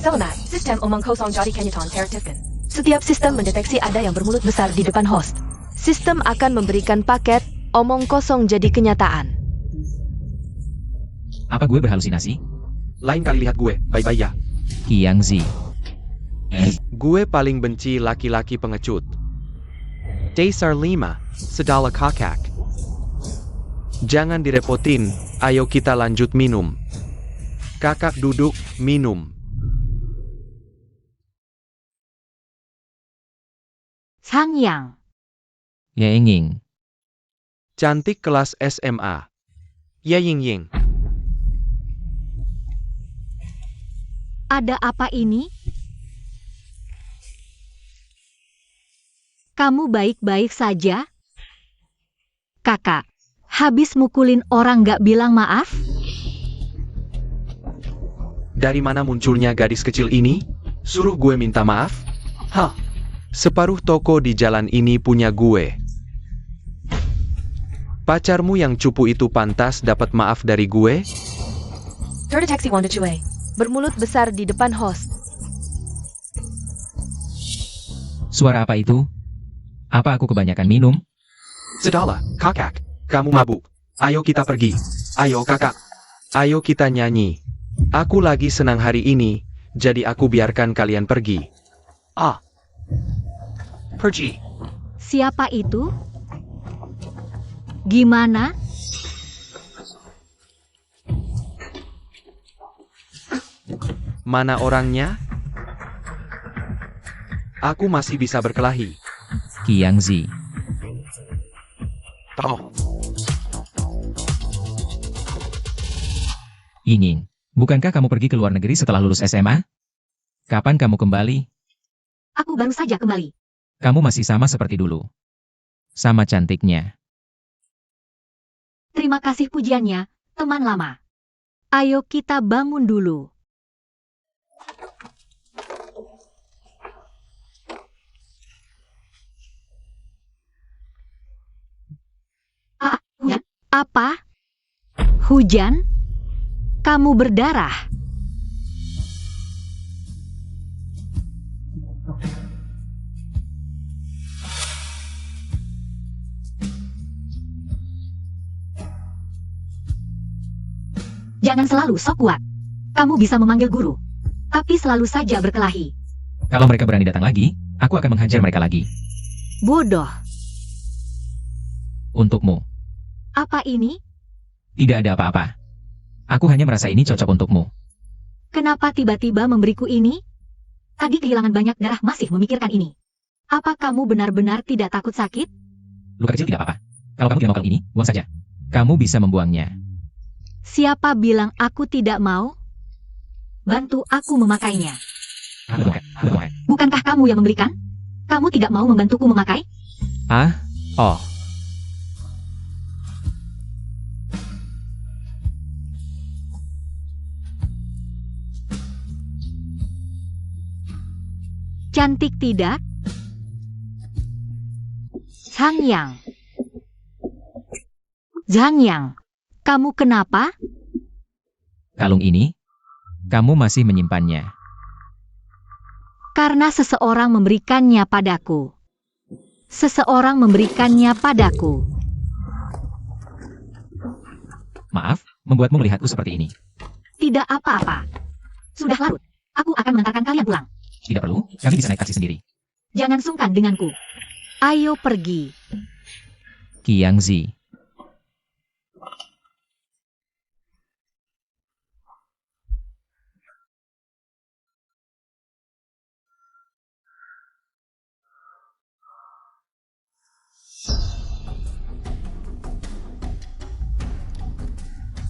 Selamat, sistem omong kosong jadi kenyataan teraktifkan. Setiap sistem mendeteksi ada yang bermulut besar di depan host. Sistem akan memberikan paket omong kosong jadi kenyataan. Apa gue berhalusinasi? Lain kali lihat gue, bye-bye ya. Qiang Zi. Gue paling benci laki-laki pengecut. Dasar 5, sedala kakak. Jangan direpotin, ayo kita lanjut minum. Kakak duduk, minum. Changyang. Ye Ying. Cantik kelas SMA. Ya Ying Ying. Ada apa ini? Kamu baik-baik saja? Kakak, habis mukulin orang gak bilang maaf? Dari mana munculnya gadis kecil ini? Suruh gue minta maaf? Hah? Separuh toko di jalan ini punya gue. Pacarmu yang cupu itu pantas dapat maaf dari gue? Terdeteksi Wanda Cue. Bermulut besar di depan host. Suara apa itu? Apa aku kebanyakan minum? Sedala, kakak. Kamu mabuk. Ayo kita pergi. Ayo kakak. Ayo kita nyanyi. Aku lagi senang hari ini, jadi aku biarkan kalian pergi. Ah. Pergi. Siapa itu? Gimana? Mana orangnya? Aku masih bisa berkelahi. Qiang Zi. Toh. Ying, bukankah kamu pergi ke luar negeri setelah lulus SMA? Kapan kamu kembali? Aku baru saja kembali. Kamu masih sama seperti dulu. Sama cantiknya. Terima kasih pujiannya, teman lama. Ayo kita bangun dulu. Hujan? Apa? Hujan? Kamu berdarah? Jangan selalu sok kuat. Kamu bisa memanggil guru, tapi selalu saja berkelahi. Kalau mereka berani datang lagi, aku akan menghajar mereka lagi. Bodoh. Untukmu. Apa ini? Tidak ada apa-apa. Aku hanya merasa ini cocok untukmu. Kenapa tiba-tiba memberiku ini? Tadi kehilangan banyak darah masih memikirkan ini. Apa kamu benar-benar tidak takut sakit? Luka kecil tidak apa-apa. Kalau kamu tidak mau ini, buang saja. Kamu bisa membuangnya. Siapa bilang aku tidak mau? Bantu aku memakainya. Bukankah kamu yang membelikan? Kamu tidak mau membantuku memakai? Ah? Oh. Cantik tidak? Changyang. Changyang, kamu kenapa? Kalung ini? Kamu masih menyimpannya. Karena seseorang memberikannya padaku. Seseorang memberikannya padaku. Maaf, membuatmu melihatku seperti ini. Tidak apa-apa. Sudah larut. Aku akan mengantarkan kalian pulang. Tidak perlu, kami bisa naik taksi sendiri. Jangan sungkan denganku. Ayo pergi. Qiang Zi.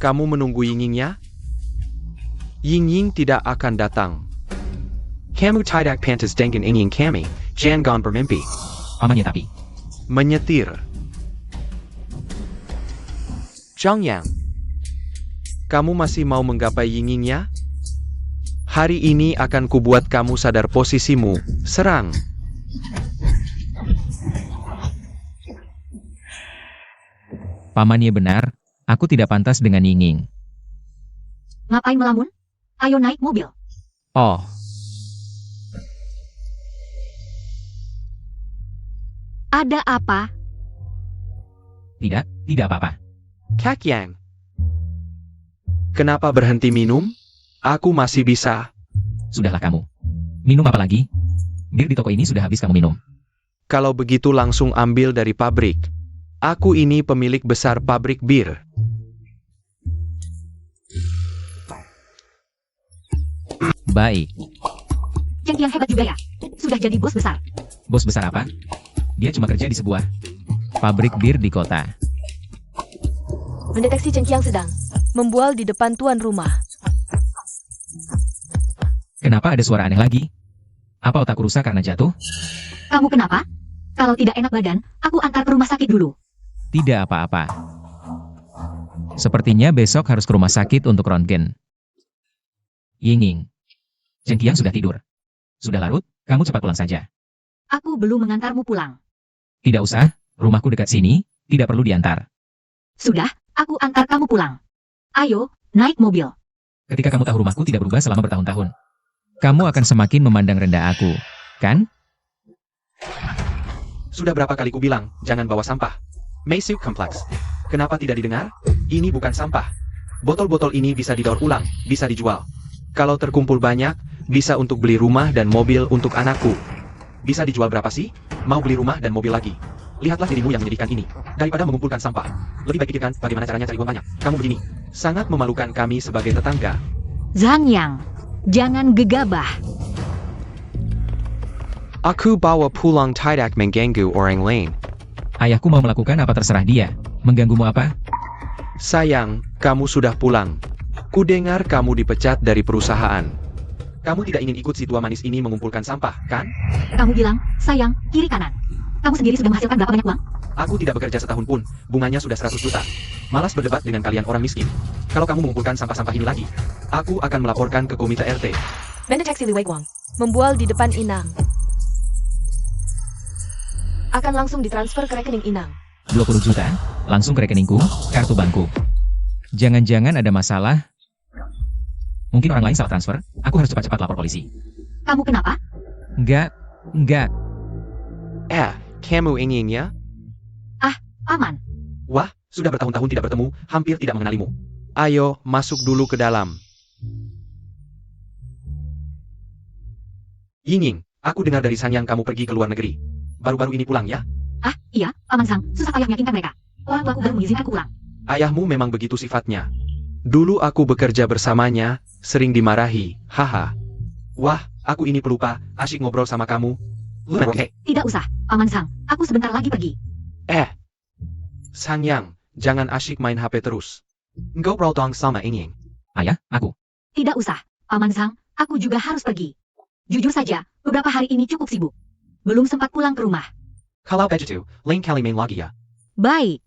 Kamu menunggu Ying Yingnya? Ying Ying tidak akan datang. Kamu tidak pantas dengan Ying Ying kami, jangan bermimpi. Pamannya tapi. Menyetir. Changyang. Kamu masih mau menggapai Ying Yingnya? Hari ini akan kubuat kamu sadar posisimu. Serang. Pamannya benar, aku tidak pantas dengan Ying Ying. Ngapain melamun? Ayo naik mobil. Oh, Ada apa? Tidak apa-apa. Kak Yang. Kenapa berhenti minum? Aku masih bisa. Sudahlah kamu. Minum apa lagi? Bir di toko ini sudah habis kamu minum. Kalau begitu langsung ambil dari pabrik. Aku ini pemilik besar pabrik bir. Baik. Yang hebat juga ya. Sudah jadi bos besar. Bos besar apa? Dia cuma kerja di sebuah pabrik bir di kota. Mendeteksi Chen Qiang sedang membual di depan tuan rumah. Kenapa ada suara aneh lagi? Apa otakku rusak karena jatuh? Kamu kenapa? Kalau tidak enak badan, aku antar ke rumah sakit dulu. Tidak apa-apa. Sepertinya besok harus ke rumah sakit untuk röntgen. Ying, Chen Qiang sudah tidur. Sudah larut, kamu cepat pulang saja. Aku belum mengantarmu pulang. Tidak usah, rumahku dekat sini, tidak perlu diantar. Sudah, aku antar kamu pulang. Ayo, naik mobil. Ketika kamu tahu rumahku tidak berubah selama bertahun-tahun, kamu akan semakin memandang rendah aku, kan? Sudah berapa kali ku bilang, jangan bawa sampah. Meisuk kompleks. Kenapa tidak didengar? Ini bukan sampah. Botol-botol ini bisa didaur ulang, bisa dijual. Kalau terkumpul banyak, bisa untuk beli rumah dan mobil untuk anakku. Bisa dijual berapa sih? Mau beli rumah dan mobil lagi. Lihatlah dirimu yang menyedihkan ini. Daripada mengumpulkan sampah. Lebih baik pikirkan bagaimana caranya cari uang banyak. Kamu begini. Sangat memalukan kami sebagai tetangga. Zhang Yang, jangan gegabah. Aku bawa pulang tidak mengganggu orang lain. Ayahku mau melakukan apa terserah dia. Mengganggumu apa? Sayang, kamu sudah pulang. Ku dengar kamu dipecat dari perusahaan. Kamu tidak ingin ikut si tua manis ini mengumpulkan sampah, kan? Kamu bilang, sayang, kiri kanan. Kamu sendiri sudah menghasilkan berapa banyak uang? Aku tidak bekerja setahun pun, bunganya sudah 100 juta. Malas berdebat dengan kalian orang miskin. Kalau kamu mengumpulkan sampah-sampah ini lagi, aku akan melaporkan ke komite RT. Mendeteksi Li Weiguang membual di depan Inang. Akan langsung ditransfer ke rekening Inang. 20 juta, langsung ke rekeningku, kartu bankku. Jangan-jangan ada masalah? Mungkin orang lain salah transfer, aku harus cepat-cepat lapor polisi. Kamu kenapa? Enggak. Kamu inginnya? Aman. Wah, sudah bertahun-tahun tidak bertemu, hampir tidak mengenalimu. Ayo, masuk dulu ke dalam. Ying, aku dengar dari Sang Yang kamu pergi ke luar negeri. Baru-baru ini pulang ya? Iya, Paman Sang, susah payah meyakinkan mereka. Orang tuaku baru mengizinkanku pulang. Ayahmu memang begitu sifatnya. Dulu aku bekerja bersamanya, sering dimarahi, haha. Wah, aku ini pelupa, asyik ngobrol sama kamu. Oke. Tidak usah, Paman Sang, aku sebentar lagi pergi. Sang Yang, jangan asyik main HP terus. Ngobrol dong sama Ying. Ayah, aku. Tidak usah, Paman Sang, aku juga harus pergi. Jujur saja, beberapa hari ini cukup sibuk. Belum sempat pulang ke rumah. Kalau begitu, lain kali main lagi ya. Baik.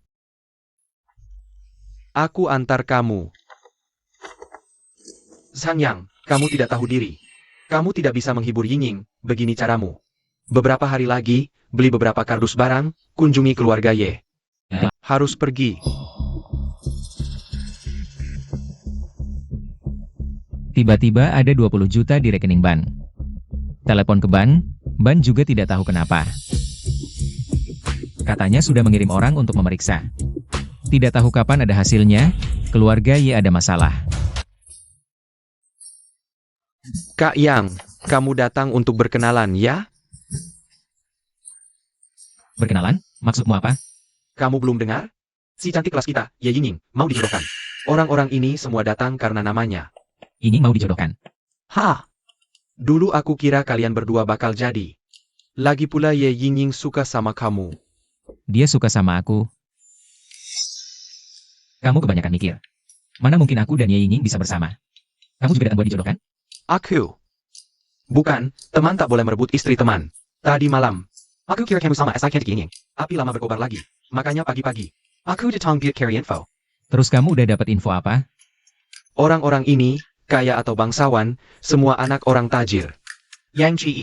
Aku antar kamu. Sang Yang, kamu tidak tahu diri. Kamu tidak bisa menghibur Ying, begini caramu. Beberapa hari lagi, beli beberapa kardus barang, kunjungi keluarga Ye. Harus pergi. Tiba-tiba ada 20 juta di rekening ban. Telepon ke ban juga tidak tahu kenapa. Katanya sudah mengirim orang untuk memeriksa. Tidak tahu kapan ada hasilnya, keluarga Ye ada masalah. Kak Yang, kamu datang untuk berkenalan ya? Berkenalan? Maksudmu apa? Kamu belum dengar? Si cantik kelas kita, Ye Ying, mau dijodohkan. Orang-orang ini semua datang karena namanya. Ini mau dijodohkan. Dulu aku kira kalian berdua bakal jadi. Lagi pula Ye Ying suka sama kamu. Dia suka sama aku. Kamu kebanyakan mikir. Mana mungkin aku dan Ye Ying bisa bersama? Kamu juga datang buat dijodohkan? Aku. Bukan, teman tak boleh merebut istri teman. Tadi malam, aku kira kamu sama S.I. cantik Ying. Api lama berkobar lagi. Makanya pagi-pagi, aku datang buat cari info. Terus kamu udah dapat info apa? Orang-orang ini, kaya atau bangsawan, semua anak orang tajir. Yang Ci.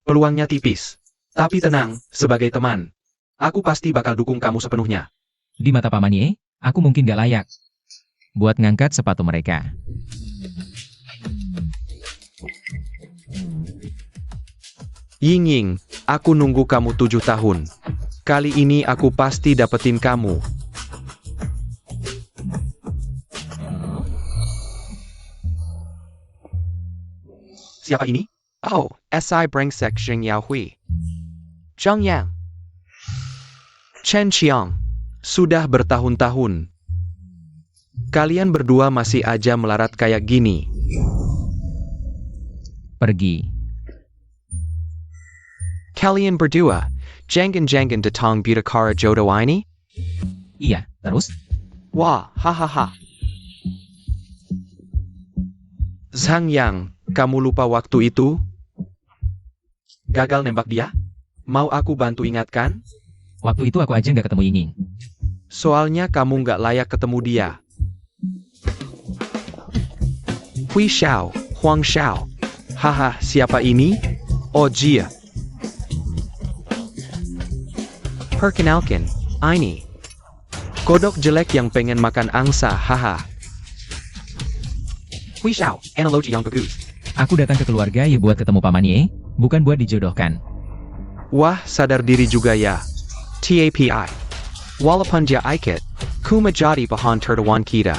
Peluangnya tipis. Tapi tenang, sebagai teman. Aku pasti bakal dukung kamu sepenuhnya. Di mata Paman Ye, aku mungkin gak layak buat ngangkat sepatu mereka. Ying, aku nunggu kamu 7 tahun. Kali ini aku pasti dapetin kamu. Siapa ini? Oh, SI Brengsek Xing Yaohui. Zhang Yang. Chen Qiang. Sudah bertahun-tahun. Kalian berdua masih aja melarat kayak gini. Pergi. Kalian berdua, jangan-jangan datang bicara jodoh ini? Iya, terus? Wah, hahaha. Zhang Yang, kamu lupa waktu itu? Gagal nembak dia? Mau aku bantu ingatkan? Waktu itu aku aja nggak ketemu Ying. Soalnya kamu nggak layak ketemu dia. Hui Xiao, Huang Xiao. Haha, siapa ini? Oh Jia. Perkenalkan, ini. Kodok jelek yang pengen makan angsa, haha. Hui Xiao, analogi yang bagus. Aku datang ke keluarga ya buat ketemu Paman Ye, bukan buat dijodohkan. Wah, sadar diri juga ya. TAPI. Walaupun dia ikut, ku menjadi bahan tertawan kita.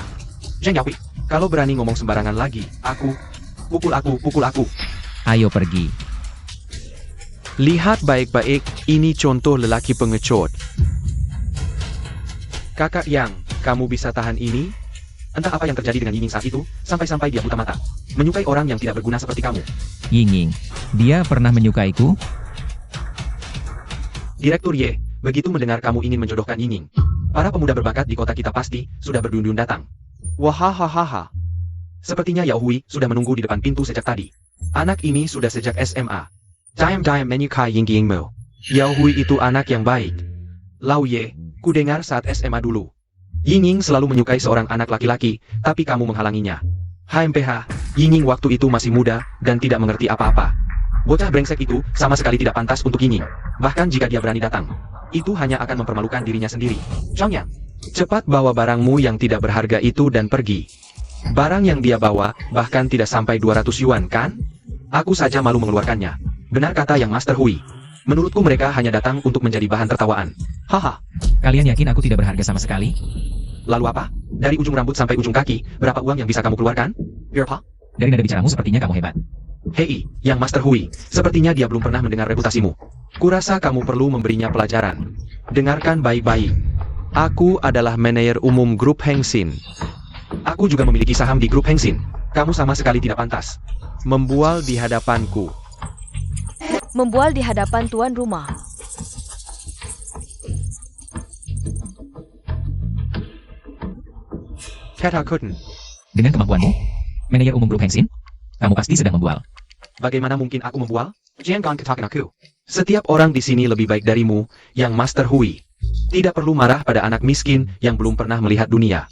Zhang Yaohui, kalau berani ngomong sembarangan lagi, pukul aku. Ayo pergi. Lihat baik-baik, ini contoh lelaki pengecut. Kakak Yang, kamu bisa tahan ini? Entah apa yang terjadi dengan Ying saat itu, sampai-sampai dia buta mata. Menyukai orang yang tidak berguna seperti kamu. Ying, dia pernah menyukaiku? Direktur Ye, begitu mendengar kamu ingin menjodohkan Ying, para pemuda berbakat di kota kita pasti sudah berduyun-duyun datang. Wahahaha. Sepertinya Yaohui sudah menunggu di depan pintu sejak tadi. Anak ini sudah sejak SMA. Diam-diam menyukai Yingmu. Yaohui itu anak yang baik. Lau Ye, ku dengar saat SMA dulu. Ying selalu menyukai seorang anak laki-laki, tapi kamu menghalanginya. HMPH, Ying waktu itu masih muda dan tidak mengerti apa-apa. Bocah brengsek itu sama sekali tidak pantas untuk Ying. Bahkan jika dia berani datang, itu hanya akan mempermalukan dirinya sendiri. Zhang Yang, cepat bawa barangmu yang tidak berharga itu dan pergi. Barang yang dia bawa bahkan tidak sampai 200 yuan kan? Aku saja malu mengeluarkannya. Benar kata yang Master Hui. Menurutku mereka hanya datang untuk menjadi bahan tertawaan. Haha. Kalian yakin aku tidak berharga sama sekali? Lalu apa? Dari ujung rambut sampai ujung kaki, berapa uang yang bisa kamu keluarkan? Berapa? Dari nada bicaramu sepertinya kamu hebat. Hei, yang Master Hui, sepertinya dia belum pernah mendengar reputasimu. Kurasa kamu perlu memberinya pelajaran. Dengarkan baik-baik. Aku adalah manajer umum grup Hengxin. Aku juga memiliki saham di grup Hengxin. Kamu sama sekali tidak pantas membual di hadapanku. Membual di hadapan tuan rumah. Katakan, Dengan kemampuanmu, manajer umum grup Hengxin, kamu pasti sedang membual. bagaimana mungkin aku membual? Jangan katakan aku. Setiap orang di sini lebih baik darimu, yang Master Hui. Tidak perlu marah pada anak miskin yang belum pernah melihat dunia.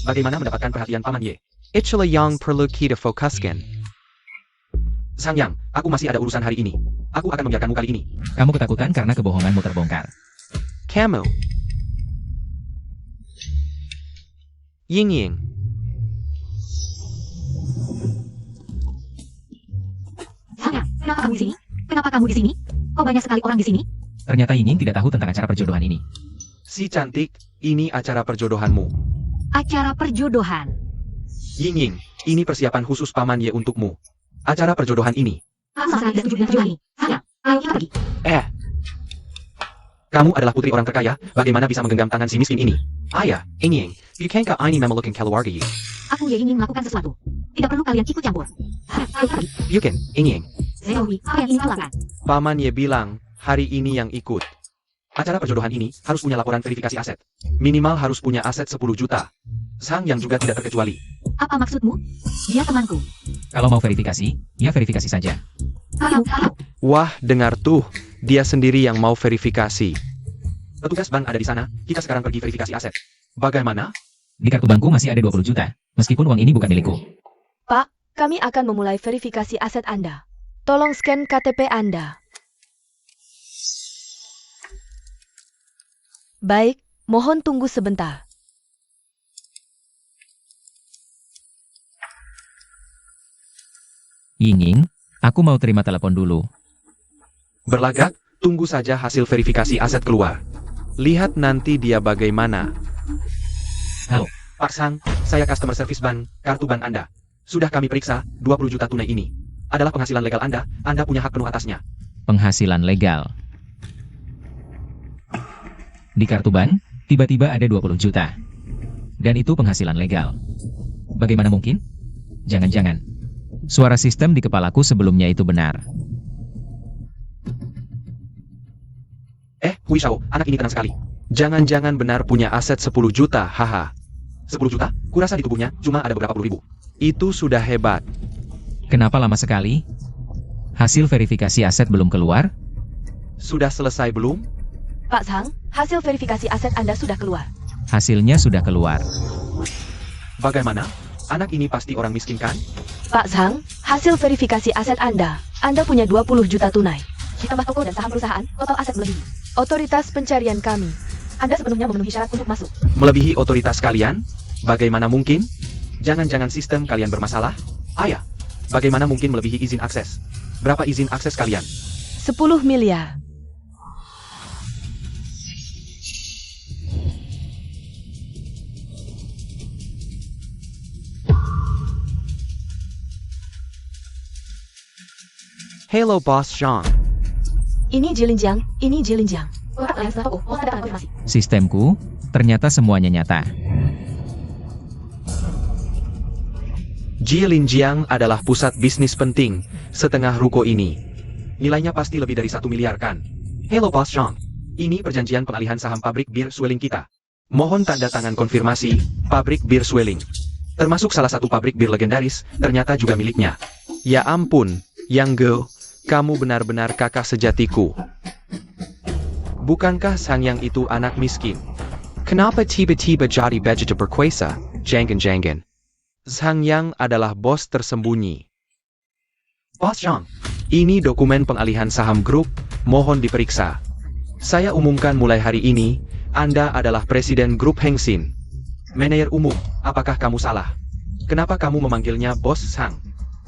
Bagaimana mendapatkan perhatian Paman Ye? Itulah yang perlu kita fokuskan. Zhang Yang, aku masih ada urusan hari ini. Aku akan membiarkanmu kali ini. Kamu ketakutan karena kebohonganmu terbongkar. Kamu. Ying. Zhang Yang, kenapa kamu di sini? Kenapa kamu di sini? Kok banyak sekali orang di sini? Ternyata Ying tidak tahu tentang acara perjodohan ini. Si cantik, ini acara perjodohanmu. Acara perjodohan. Ying, ini persiapan khusus Paman Ye untukmu. Acara perjodohan ini. Aku sama sekali tidak setuju dengan perjodohan ini. Zhang Yang, ayo kita pergi. Kamu adalah putri orang terkaya, bagaimana bisa menggenggam tangan si miskin ini? Ayah, Ying, bukankah ini memelukkan keluarga Yi? Aku ya ingin melakukan sesuatu. Tidak perlu kalian ikut campur. Zhang Yang, ayo kita pergi. Bukan, Ying. Zeowi, apa yang ingin kau lakukan? Paman Ye bilang, hari ini yang ikut. Acara perjodohan ini harus punya laporan verifikasi aset. Minimal harus punya aset 10 juta. Zhang Yang juga tidak terkecuali. Apa maksudmu? Dia temanku. Kalau mau verifikasi, ya verifikasi saja. Ayo. Wah, dengar tuh, dia sendiri yang mau verifikasi. Petugas bank ada di sana, kita sekarang pergi verifikasi aset. Bagaimana? Di kartu bankku masih ada 20 juta, meskipun uang ini bukan milikku. Pak, kami akan memulai verifikasi aset Anda. Tolong scan KTP Anda. Baik, mohon tunggu sebentar. Ying, aku mau terima telepon dulu. Berlagak, tunggu saja hasil verifikasi aset keluar. Lihat nanti dia bagaimana. Halo. Pak Sang, saya customer service bank, kartu bank Anda. Sudah kami periksa, 20 juta tunai ini adalah penghasilan legal Anda punya hak penuh atasnya. Penghasilan legal. Di kartu bank, tiba-tiba ada 20 juta. Dan itu penghasilan legal. Bagaimana mungkin? Jangan-jangan. Suara sistem di kepalaku sebelumnya itu benar. Hui Shao, anak ini tenang sekali. Jangan-jangan benar punya aset 10 juta, haha. 10 juta? Kurasa di tubuhnya cuma ada beberapa puluh ribu. Itu sudah hebat. Kenapa lama sekali? Hasil verifikasi aset belum keluar? Sudah selesai belum? Pak Sang, hasil verifikasi aset Anda sudah keluar. Hasilnya sudah keluar. Bagaimana? Anak ini pasti orang miskin kan? Pak Sang, hasil verifikasi aset Anda punya 20 juta tunai. Ditambah toko dan saham perusahaan, total aset melebihi otoritas pencarian kami. Anda sebelumnya memenuhi syarat untuk masuk. Melebihi otoritas kalian? Bagaimana mungkin? Jangan-jangan sistem kalian bermasalah? Ayah, bagaimana mungkin melebihi izin akses? Berapa izin akses kalian? 10 miliar. Hello Boss Zhang. Ini Jilinjiang, ini Jilinjiang. Kontak lain setelah toko, mohon tanda tangan konfirmasi. Sistemku, ternyata semuanya nyata. Jilinjiang adalah pusat bisnis penting, setengah ruko ini. Nilainya pasti lebih dari 1 miliar kan? Hello Boss Zhang. Ini perjanjian pengalihan saham pabrik bir Swelling kita. Mohon tanda tangan konfirmasi, pabrik bir Swelling. Termasuk salah satu pabrik bir legendaris, ternyata juga miliknya. Ya ampun, Yang Girl, kamu benar-benar kakak sejatiku. Bukankah Sang Yang itu anak miskin? Kenapa tiba-tiba jadi begitu berkuasa? Jangan-jangan. Sang Yang adalah bos tersembunyi. Bos Zhang, ini dokumen pengalihan saham grup, mohon diperiksa. Saya umumkan mulai hari ini, Anda adalah presiden grup Hengsin. Manajer umum, apakah kamu salah? Kenapa kamu memanggilnya Bos Sang?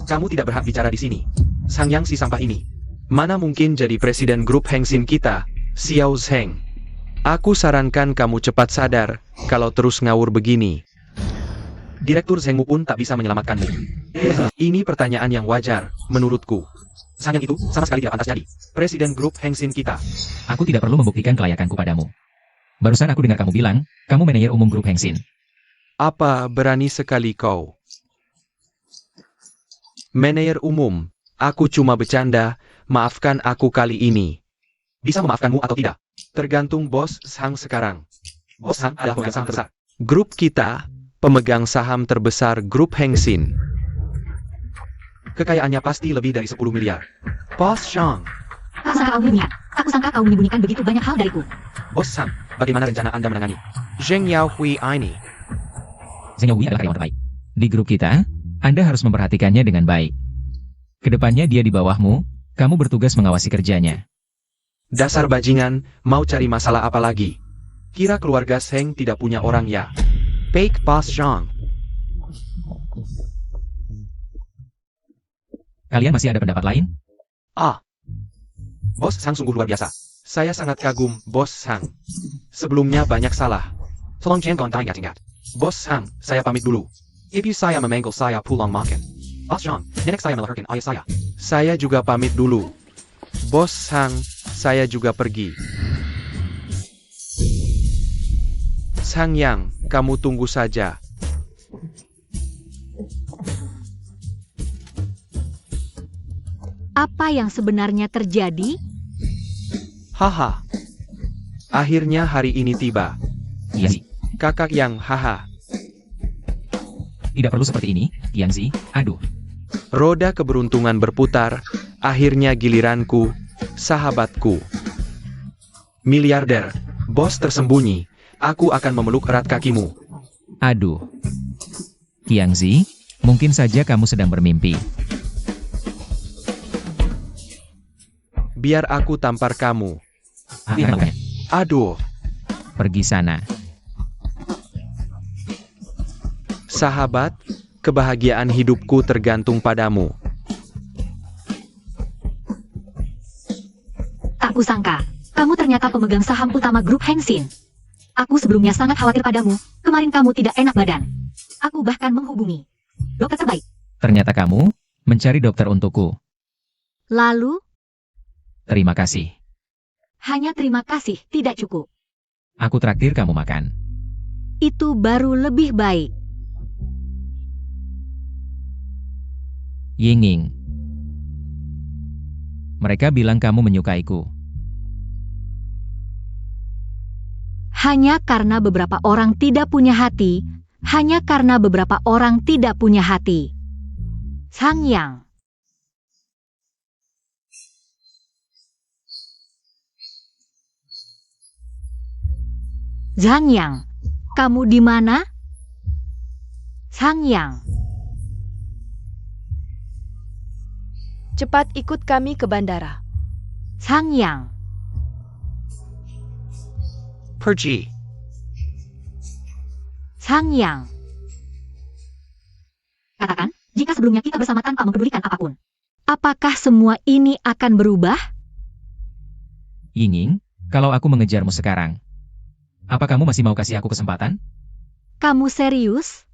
Kamu tidak berhak bicara di sini. Sang Yang si sampah ini. Mana mungkin jadi presiden grup Hengsin kita, Xiao Zheng. Aku sarankan kamu cepat sadar, kalau terus ngawur begini. Direktur Zhengmu pun tak bisa menyelamatkanmu. Ini pertanyaan yang wajar, menurutku. Sang Yang itu sama sekali tidak pantas jadi presiden grup Hengsin kita. Aku tidak perlu membuktikan kelayakanku padamu. Barusan aku dengar kamu bilang, kamu manajer umum grup Hengsin. Apa berani sekali kau? Manajer umum, aku cuma bercanda, maafkan aku kali ini. Bisa memaafkanmu atau tidak? Tergantung Bos Sang sekarang. Bos Sang adalah pemegang saham terbesar grup kita, pemegang saham terbesar grup Hengsin. Kekayaannya pasti lebih dari 10 miliar. Bos Sang. Tak sangka kau menyembunyikan. Aku sangka kau menyembunyikan begitu banyak hal dariku. Bos Sang, bagaimana rencana Anda menangani Zheng Yaohui ini? Zheng Yaohui adalah karyawan terbaik. Di grup kita, Anda harus memperhatikannya dengan baik. Kedepannya dia di bawahmu, kamu bertugas mengawasi kerjanya. Dasar bajingan, mau cari masalah apa lagi? Kira keluarga Zheng tidak punya orang ya? Fake Boss Zhang. Kalian masih ada pendapat lain? Bos Sang sungguh luar biasa. Saya sangat kagum, Bos Sang. Sebelumnya banyak salah. Tolong jangan ingat-ingat. Bos Sang, saya pamit dulu. Ibu saya memanggil saya pulang makan. Bos Zhang, nenek saya melahirkan ayah saya. Saya juga pamit dulu. Bos Sang, saya juga pergi. Sang Yang, kamu tunggu saja. Apa yang sebenarnya terjadi? Haha. Akhirnya hari ini tiba. Iya sih. Kakak Yang, haha. Tidak perlu seperti ini, Yang Aduh. Roda keberuntungan berputar, akhirnya giliranku, sahabatku. Miliarder, bos tersembunyi, aku akan memeluk erat kakimu. Aduh. Yang mungkin saja kamu sedang bermimpi. Biar aku tampar kamu. Makanya, Aduh, pergi sana. sahabat, kebahagiaan hidupku tergantung padamu. Tak kusangka, Kamu ternyata pemegang saham utama grup Hengsin. Aku sebelumnya sangat khawatir padamu. Kemarin kamu tidak enak badan. Aku bahkan menghubungi dokter terbaik. Ternyata kamu mencari dokter untukku. Lalu, Terima kasih. hanya terima kasih tidak cukup. Aku traktir kamu makan. Itu baru lebih baik. Yinging. Mereka bilang kamu menyukaiku. Hanya karena beberapa orang tidak punya hati. Hanya karena beberapa orang tidak punya hati. Sang Yang. Zhang Yang, kamu di mana? Sang Yang, Cepat ikut kami ke bandara. Sang Yang, Pergi. Sang Yang. Katakan, jika sebelumnya kita bersama tanpa mempedulikan apapun. Apakah semua ini akan berubah? Yinging, kalau aku mengejarmu sekarang, apa kamu masih mau kasih aku kesempatan? Kamu serius?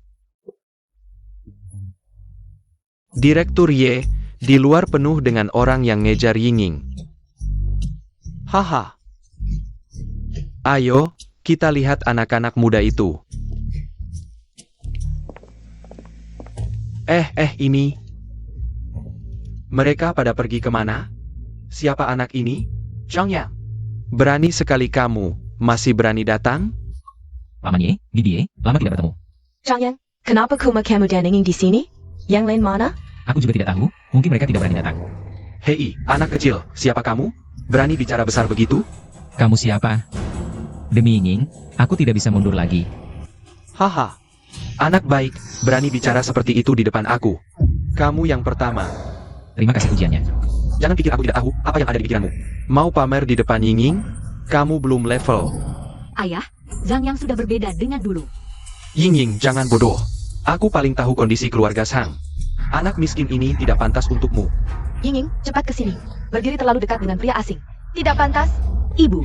Direktur Y, di luar penuh dengan orang yang ngejar Yinging. Haha. Ayo, kita lihat anak-anak muda itu. Ini. Mereka pada pergi kemana? Siapa anak ini? Zhang Yang. Berani sekali kamu, masih berani datang? Paman Ye, Bibi Ye, lama tidak bertemu. Zhang Yang, kenapa kamu dan Yinging di sini? Yang lain mana? Aku juga tidak tahu, mungkin mereka tidak berani datang. Hei, anak kecil, siapa kamu? Berani bicara besar begitu? Kamu siapa? Demi Yinging, aku tidak bisa mundur lagi. Haha. Anak baik, berani bicara seperti itu di depan aku. Kamu yang pertama. Terima kasih ujiannya. Jangan pikir aku tidak tahu apa yang ada di pikiranmu. Mau pamer di depan Yinging? Kamu belum level. Ayah, Zhang Yang sudah berbeda dengan dulu. Yinging, jangan bodoh. Aku paling tahu kondisi keluarga Sang. Anak miskin ini tidak pantas untukmu. Yinging, cepat ke sini. Berdiri terlalu dekat dengan pria asing. Tidak pantas. Ibu,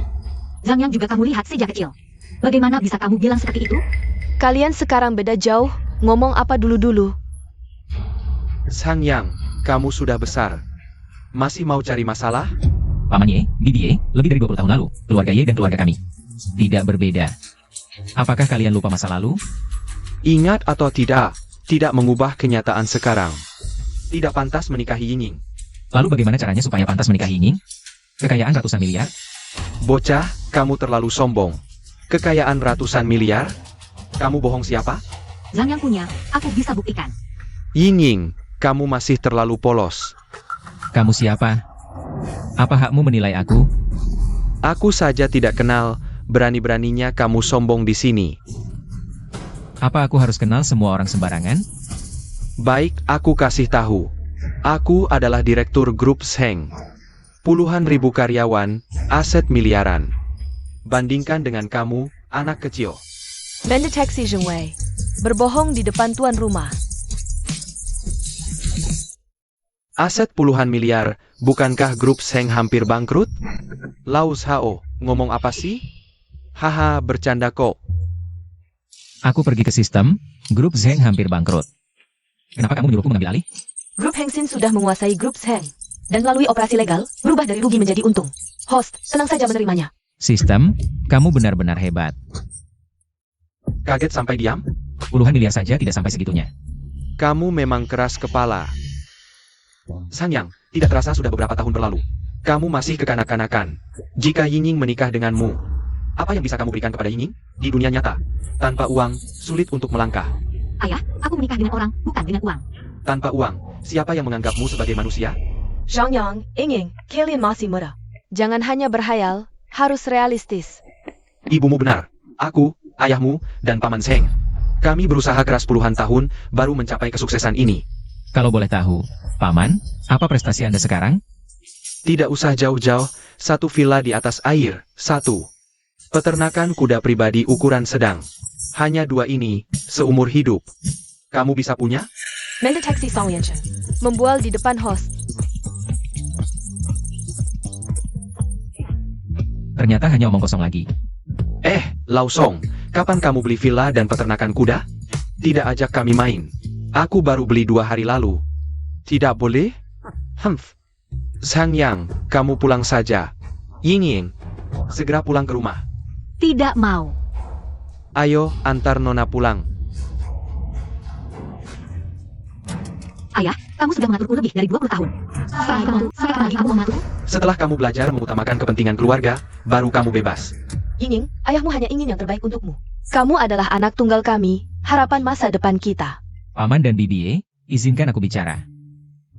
Zhang Yang juga kamu lihat sejak kecil. Bagaimana bisa kamu bilang seperti itu? Kalian sekarang beda jauh. Ngomong apa dulu-dulu? Sang Yang, kamu sudah besar. Masih mau cari masalah? Paman Ye, Bibi Ye, lebih dari 20 tahun lalu, keluarga Ye dan keluarga kami tidak berbeda. Apakah kalian lupa masa lalu? Ingat atau tidak, tidak mengubah kenyataan sekarang. Tidak pantas menikahi Yinging. Lalu bagaimana caranya supaya pantas menikahi Yinging? Kekayaan ratusan miliar? Bocah, kamu terlalu sombong. Kekayaan ratusan miliar? Kamu bohong siapa? Zhang Yang punya, aku bisa buktikan. Yinging, kamu masih terlalu polos. Kamu siapa? Apa hakmu menilai aku? Aku saja tidak kenal, berani-beraninya kamu sombong di sini. Apa aku harus kenal semua orang sembarangan? Baik, aku kasih tahu. Aku adalah direktur grup Sheng. Puluhan ribu karyawan, aset miliaran. Bandingkan dengan kamu, anak kecil. Mendeteksi Zheng Wei. Berbohong di depan tuan rumah. Aset puluhan miliar, bukankah grup Sheng hampir bangkrut? Laus Hao, ngomong apa sih? Haha, bercanda kok. Aku pergi ke sistem, grup Zheng hampir bangkrut. Kenapa kamu menyuruhku mengambil alih? Grup Hengsin sudah menguasai grup Sheng. Dan melalui operasi legal, berubah dari rugi menjadi untung. Host, senang saja menerimanya. Sistem, kamu benar-benar hebat. Kaget sampai diam? Puluhan miliar saja tidak sampai segitunya. Kamu memang keras kepala. Sang Yang, tidak terasa sudah beberapa tahun berlalu. Kamu masih kekanak-kanakan. Jika Yinging menikah denganmu, apa yang bisa kamu berikan kepada Yinging? Di dunia nyata, tanpa uang, sulit untuk melangkah. Ayah, aku menikah dengan orang, bukan dengan uang. Tanpa uang, siapa yang menganggapmu sebagai manusia? Zhang Yang, Yinging, kalian masih muda. Jangan hanya berhayal, harus realistis. Ibumu benar. Aku, ayahmu, dan Paman Sheng. Kami berusaha keras puluhan tahun, baru mencapai kesuksesan ini. Kalau boleh tahu, Paman, apa prestasi Anda sekarang? Tidak usah jauh-jauh, satu villa di atas air, satu. Peternakan kuda pribadi ukuran sedang. Hanya dua ini, seumur hidup. Kamu bisa punya? Mendeteksi Song Yanchen. Membual di depan host. Ternyata hanya omong kosong lagi. Lau Song, kapan kamu beli villa dan peternakan kuda? Tidak ajak kami main. Aku baru beli 2 hari lalu. Tidak boleh? Sang Yang, kamu pulang saja. Ying Ying, segera pulang ke rumah. Tidak mau. Ayo, antar Nona pulang. Ayah, kamu sudah mengaturku lebih dari 20 tahun. Sekarang lagi kamu mengaturku? Setelah kamu belajar mengutamakan kepentingan keluarga, baru kamu bebas. Ying, ayahmu hanya ingin yang terbaik untukmu. Kamu adalah anak tunggal kami, harapan masa depan kita. Paman dan Bibi, izinkan aku bicara.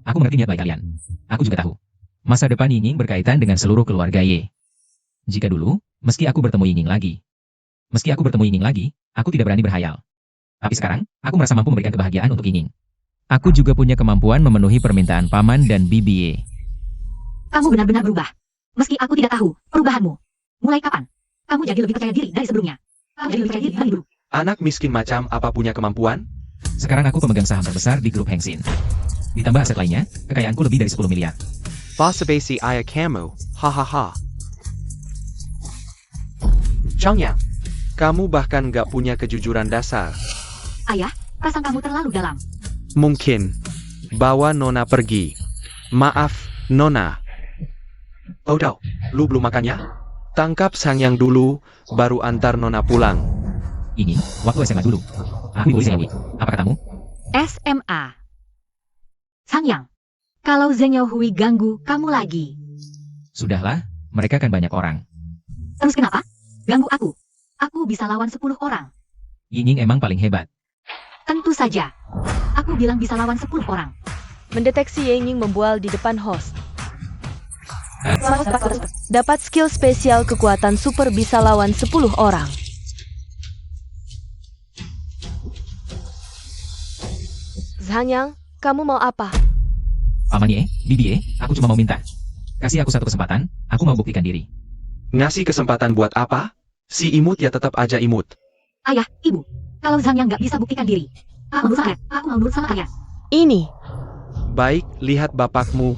Aku mengerti niat baik kalian. Aku juga tahu. Masa depan Ying berkaitan dengan seluruh keluarga Ye. Jika dulu, meski aku bertemu Ying lagi, aku tidak berani berhayal. Tapi sekarang, aku merasa mampu memberikan kebahagiaan untuk Ying. Aku juga punya kemampuan memenuhi permintaan Paman dan Bibi. Kamu benar-benar berubah. Meski aku tidak tahu perubahanmu. Mulai kapan? Kamu jadi lebih percaya diri dari sebelumnya. Kamu jadi lebih percaya diri dari dulu. Anak miskin macam apa punya kemampuan? Sekarang aku pemegang saham terbesar di grup Heng Sin. Ditambah aset lainnya, kekayaanku lebih dari 10 miliar. Basa-basi ayah kamu, hahaha. Zhang Yang, kamu bahkan gak punya kejujuran dasar. Ayah, perasaan kamu terlalu dalam. Mungkin. Bawa Nona pergi. Maaf, Nona. Odo, lu belum makannya? Tangkap Sang Yang dulu, baru antar Nona pulang. Ying, waktu SMA dulu. Aku boleh Zenyawi. Apa katamu? SMA. Sang Yang, kalau Zheng Hui ganggu kamu lagi. Sudahlah, mereka kan banyak orang. Terus kenapa? Ganggu aku. Aku bisa lawan 10 orang. Ying emang paling hebat. Tentu saja. Aku bilang bisa lawan 10 orang. Mendeteksi Ying membual di depan host. Dapat skill spesial kekuatan super bisa lawan 10 orang. Zhang Yang, kamu mau apa? Paman Ye, Bibi, aku cuma mau minta. Kasih aku satu kesempatan, aku mau buktikan diri. Ngasih kesempatan buat apa? Si imut ya tetap aja imut. Ayah, ibu, kalau Zhang Yang nggak bisa buktikan diri, aku mau nurut sama kalian. Ini. Baik, lihat bapakmu.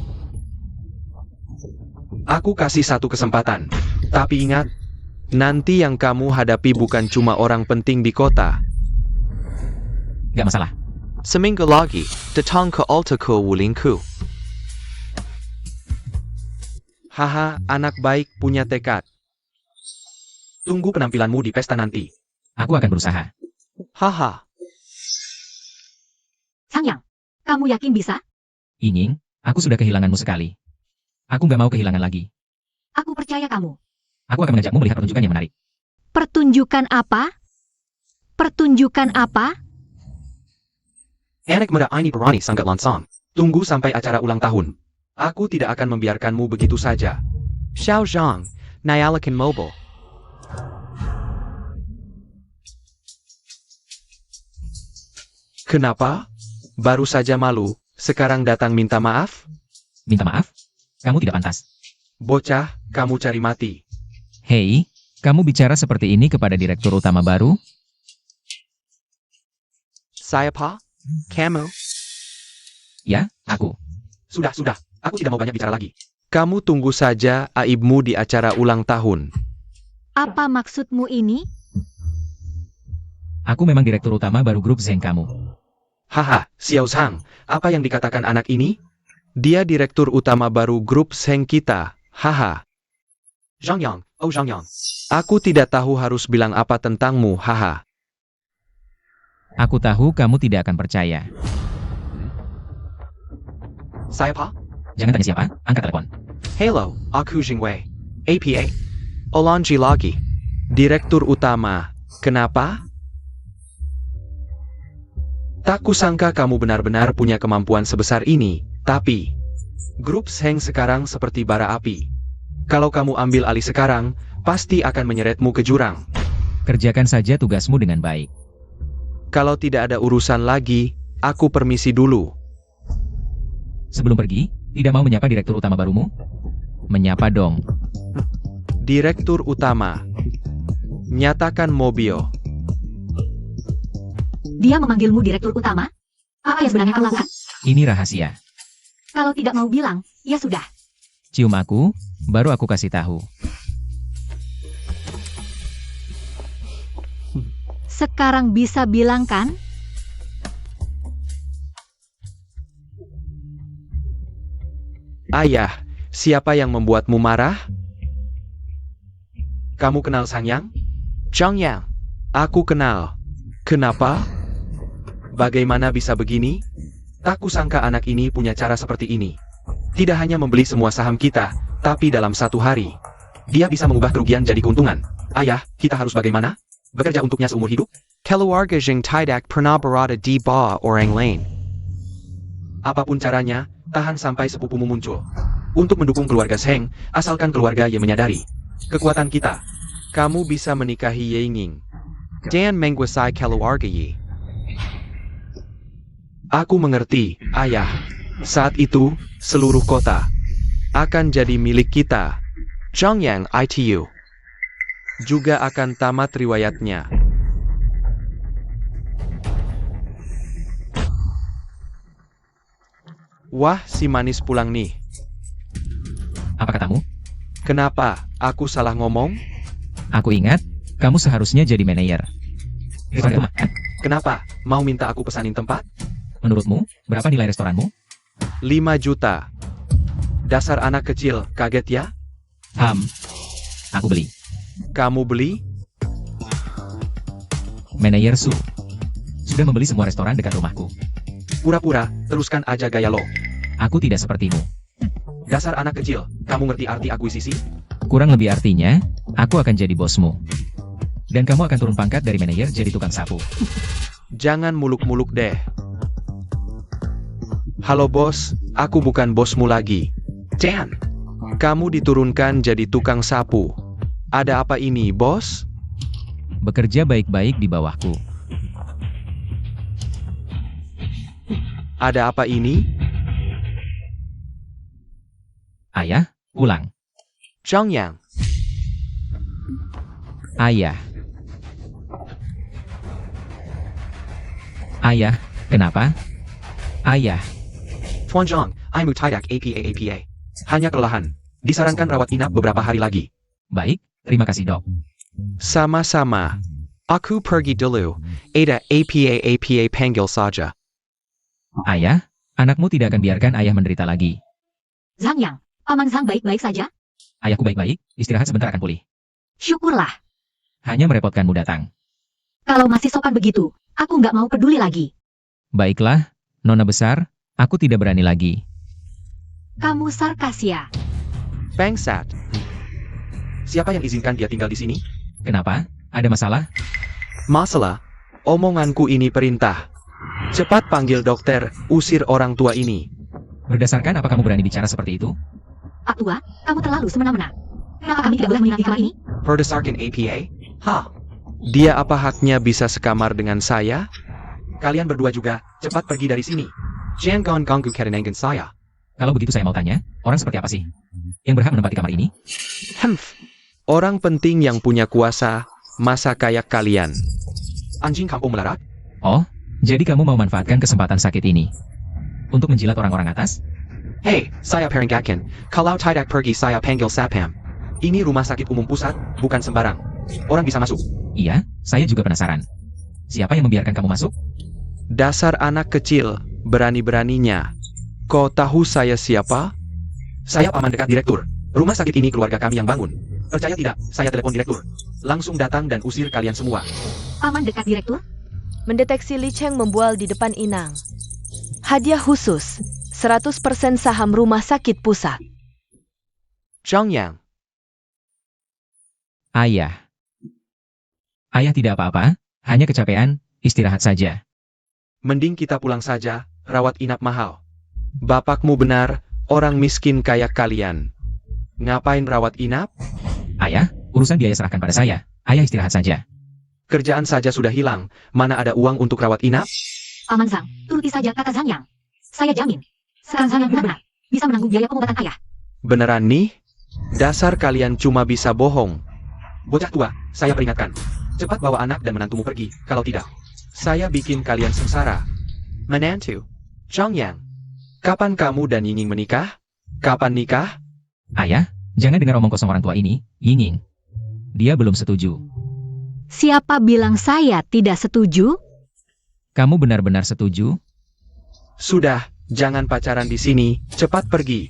Aku kasih satu kesempatan. Tapi ingat, nanti yang kamu hadapi bukan cuma orang penting di kota. Gak masalah. Seminggu lagi, datang ke altar ke Wulingku. Haha, anak baik punya tekad. Tunggu penampilanmu di pesta nanti. Aku akan berusaha. Haha. Sang Yang, kamu yakin bisa? Ying, aku sudah kehilanganmu sekali. Aku gak mau kehilangan lagi. Aku percaya kamu. Aku akan mengajakmu melihat pertunjukan yang menarik. Pertunjukan apa? Pertunjukan apa? Anak muda ini berani sangat langsam. Tunggu sampai acara ulang tahun. Aku tidak akan membiarkanmu begitu saja. Xiao Zhang, nyalakan mobil. Kenapa? Baru saja malu, sekarang datang minta maaf? Minta maaf? Kamu tidak pantas. Bocah, kamu cari mati. Hei, kamu bicara seperti ini kepada direktur utama baru? Saya Pak? Kamu? Ya, aku. Sudah. Aku tidak mau banyak bicara lagi. Kamu tunggu saja aibmu di acara ulang tahun. Apa maksudmu ini? Aku memang direktur utama baru grup Zheng kamu. Haha, Xiao Zhang, apa yang dikatakan anak ini? Dia direktur utama baru grup Zheng kita. Haha. Zhang Yang, oh Zhang Yang. Aku tidak tahu harus bilang apa tentangmu, haha. Aku tahu kamu tidak akan percaya. Saya Pak? Jangan tanya siapa, angkat telepon. Hello, aku Jingwei. APA. Olanji lagi. Direktur utama. Kenapa? Tak kusangka kamu benar-benar punya kemampuan sebesar ini, tapi grup Zheng sekarang seperti bara api. Kalau kamu ambil alih sekarang, pasti akan menyeretmu ke jurang. Kerjakan saja tugasmu dengan baik. Kalau tidak ada urusan lagi, aku permisi dulu. Sebelum pergi, tidak mau menyapa direktur utama barumu? Menyapa dong. Direktur utama. Nyatakan mobil. Dia memanggilmu direktur utama? Apa yang sebenarnya kau lakukan? Ini rahasia. Kalau tidak mau bilang, ya sudah. Cium aku, baru aku kasih tahu. Sekarang bisa bilang kan? Ayah, siapa yang membuatmu marah? Kamu kenal Sang Yang? Zhang Yang. Aku kenal. Kenapa? Bagaimana bisa begini? Tak kusangka anak ini punya cara seperti ini. Tidak hanya membeli semua saham kita, tapi dalam satu hari, dia bisa mengubah kerugian jadi keuntungan. Ayah, kita harus bagaimana? Bekerja untuknya seumur hidup? Keluarga Zhang tidak pernah berada di bawah orang lain. Apapun caranya, tahan sampai sepupumu muncul. Untuk mendukung keluarga Zheng, asalkan keluarga Ye menyadari kekuatan kita. Kamu bisa menikahi Ye Ying. Dan menguasai keluarga Yi. Aku mengerti, ayah. Saat itu, seluruh kota akan jadi milik kita. Zhang Yang itu Juga akan tamat riwayatnya. Wah, si manis pulang nih. Apa katamu? Kenapa? Aku salah ngomong? Aku ingat, kamu seharusnya jadi manajer. Restoran rumah, kan? Kenapa? Mau minta aku pesanin tempat? Menurutmu, berapa nilai restoranmu? 5 juta. Dasar anak kecil, kaget ya? Aku beli. Kamu beli? Manajer Su sudah membeli semua restoran dekat rumahku. Pura-pura, teruskan aja gaya lo. Aku tidak sepertimu. Dasar anak kecil, kamu ngerti arti akuisisi? Kurang lebih artinya, aku akan jadi bosmu. Dan kamu akan turun pangkat dari manajer jadi tukang sapu. Jangan muluk-muluk deh. Halo bos, aku bukan bosmu lagi. Dan, kamu diturunkan jadi tukang sapu. Ada apa ini, bos? Bekerja baik-baik di bawahku. Ada apa ini? Ayah, pulang. Zhang Yang. Ayah. Ayah, kenapa? Ayah, Tuan Zhang, I'm tidak APA. Hanya kelelahan. Disarankan rawat inap beberapa hari lagi. baik, terima kasih dok. Sama-sama. Aku pergi dulu. Ada apa panggil saja. Ayah, anakmu tidak akan biarkan ayah menderita lagi. Zhang Yang, Paman Zhang baik-baik saja? Ayahku baik-baik, istirahat sebentar akan pulih. Syukurlah. Hanya merepotkanmu datang. Kalau masih sopan begitu, aku nggak mau peduli lagi. Baiklah, Nona besar, aku tidak berani lagi. Kamu sarkas ya? Bangsat. Siapa yang izinkan dia tinggal di sini? Kenapa? Ada masalah? Masalah? Omonganku ini perintah. Cepat panggil dokter, usir orang tua ini. Berdasarkan apa kamu berani bicara seperti itu? Pak Tua, kamu terlalu semena-mena. Kenapa kami tidak boleh menginap di kamar ini? Berdasarkan APA? Hah? Dia apa haknya bisa sekamar dengan saya? Kalian berdua juga, cepat pergi dari sini. Jangan ganggu ketenangan saya. Kalau begitu saya mau tanya, orang seperti apa sih yang berhak menempati kamar ini? Orang penting yang punya kuasa, masa kayak kalian. Anjing kampung melarat? Oh, jadi kamu mau manfaatkan kesempatan sakit ini untuk menjilat orang-orang atas? Hei, saya peringatkan, kalau tidak pergi saya panggil Sapam. Ini rumah sakit umum pusat, bukan sembarang. Orang bisa masuk. Iya, saya juga penasaran. Siapa yang membiarkan kamu masuk? Dasar anak kecil, berani-beraninya. Kau tahu saya siapa? Saya paman dekat direktur. Rumah sakit ini keluarga kami yang bangun. Percaya tidak, saya telepon direktur. Langsung datang dan usir kalian semua. Paman dekat direktur? Mendeteksi Li Cheng membual di depan inang. Hadiah khusus, 100% saham rumah sakit pusat. Zhang Yang. Ayah. Ayah tidak apa-apa, hanya kecapean, istirahat saja. Mending kita pulang saja, rawat inap mahal. Bapakmu benar, orang miskin kayak kalian. Ngapain rawat inap? Ayah, urusan biaya serahkan pada saya. Ayah istirahat saja. Kerjaan saja sudah hilang, mana ada uang untuk rawat inap? Paman Zhang, turuti saja kata Zhang Yang. Saya jamin, sekarang Zhang Yang benar-benar bisa menanggung biaya pengobatan ayah. Beneran nih? Dasar kalian cuma bisa bohong. Bocah tua, saya peringatkan. Cepat bawa anak dan menantumu pergi, kalau tidak, saya bikin kalian sengsara. Menantu, Zhang Yang. Kapan kamu dan Yinging menikah? Kapan nikah? Ayah, jangan dengar omong kosong orang tua ini, Yinging. Dia belum setuju. Siapa bilang saya tidak setuju? Kamu benar-benar setuju? Sudah, jangan pacaran di sini, cepat pergi.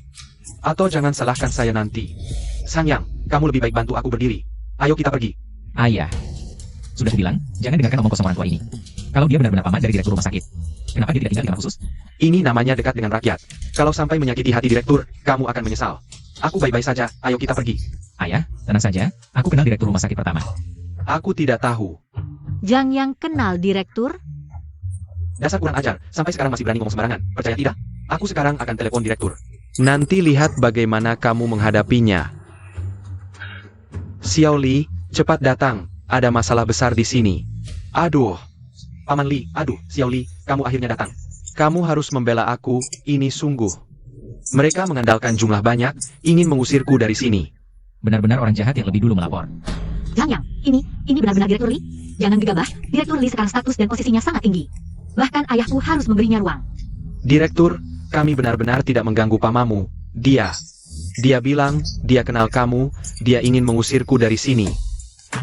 Atau jangan salahkan saya nanti. Sangyang, kamu lebih baik bantu aku berdiri. Ayo kita pergi. Ayah. Sudah bilang, jangan dengarkan omong kosong orang tua ini. Kalau dia benar-benar paman dari direktur rumah sakit, kenapa dia tidak tinggal di kamar khusus? Ini namanya dekat dengan rakyat. Kalau sampai menyakiti hati direktur, kamu akan menyesal. Aku baik-baik saja, ayo kita pergi. Ayah, tenang saja, aku kenal direktur rumah sakit pertama. Aku tidak tahu. Zhang Yang kenal direktur? Dasar kurang ajar, sampai sekarang masih berani ngomong sembarangan. Percaya tidak? Aku sekarang akan telepon direktur. Nanti lihat bagaimana kamu menghadapinya. Xiao Li, cepat datang. Ada masalah besar di sini. Aduh. Paman Li, aduh, Xiao Li, kamu akhirnya datang. Kamu harus membela aku, ini sungguh. Mereka mengandalkan jumlah banyak, ingin mengusirku dari sini. Benar-benar orang jahat yang lebih dulu melapor. Zhang Yang, ini benar-benar direktur Li? Jangan gegabah, direktur Li sekarang status dan posisinya sangat tinggi. Bahkan ayahku harus memberinya ruang. Direktur, kami benar-benar tidak mengganggu pamamu. Dia bilang, dia kenal kamu, dia ingin mengusirku dari sini.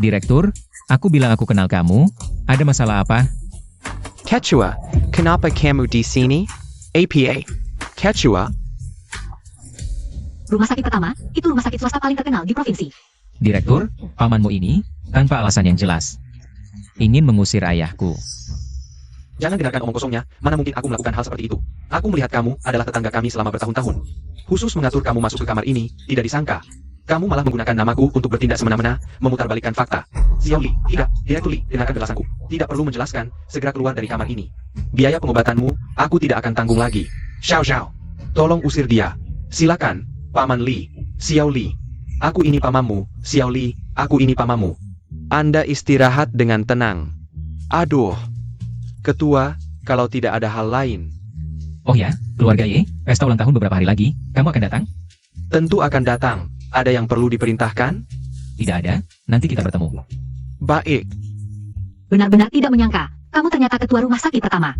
Direktur, aku bilang aku kenal kamu, ada masalah apa? Quechua, kenapa kamu di sini? APA. Quechua, Rumah sakit pertama, itu rumah sakit swasta paling terkenal di provinsi. Direktur, pamanmu ini, tanpa alasan yang jelas, ingin mengusir ayahku. Jangan dengarkan omong kosongnya, mana mungkin aku melakukan hal seperti itu. Aku melihat kamu adalah tetangga kami selama bertahun-tahun. Khusus mengatur kamu masuk ke kamar ini, tidak disangka. Kamu malah menggunakan namaku untuk bertindak semena-mena, memutarbalikkan fakta. Xiao Li, tidak, Direktur Li, dengarkan penjelasanku. Tidak perlu menjelaskan, segera keluar dari kamar ini. Biaya pengobatanmu, aku tidak akan tanggung lagi. Xiao Xiao, tolong usir dia. Silakan, Paman Li, Xiao Li. Aku ini pamamu, Xiao Li, aku ini pamamu. Anda istirahat dengan tenang. Aduh. Ketua, kalau tidak ada hal lain. Oh ya, keluarga Ye, pesta ulang tahun beberapa hari lagi, kamu akan datang? Tentu akan datang. Ada yang perlu diperintahkan? Tidak ada, nanti kita bertemu. Baik. Benar-benar tidak menyangka, kamu ternyata ketua rumah sakit pertama.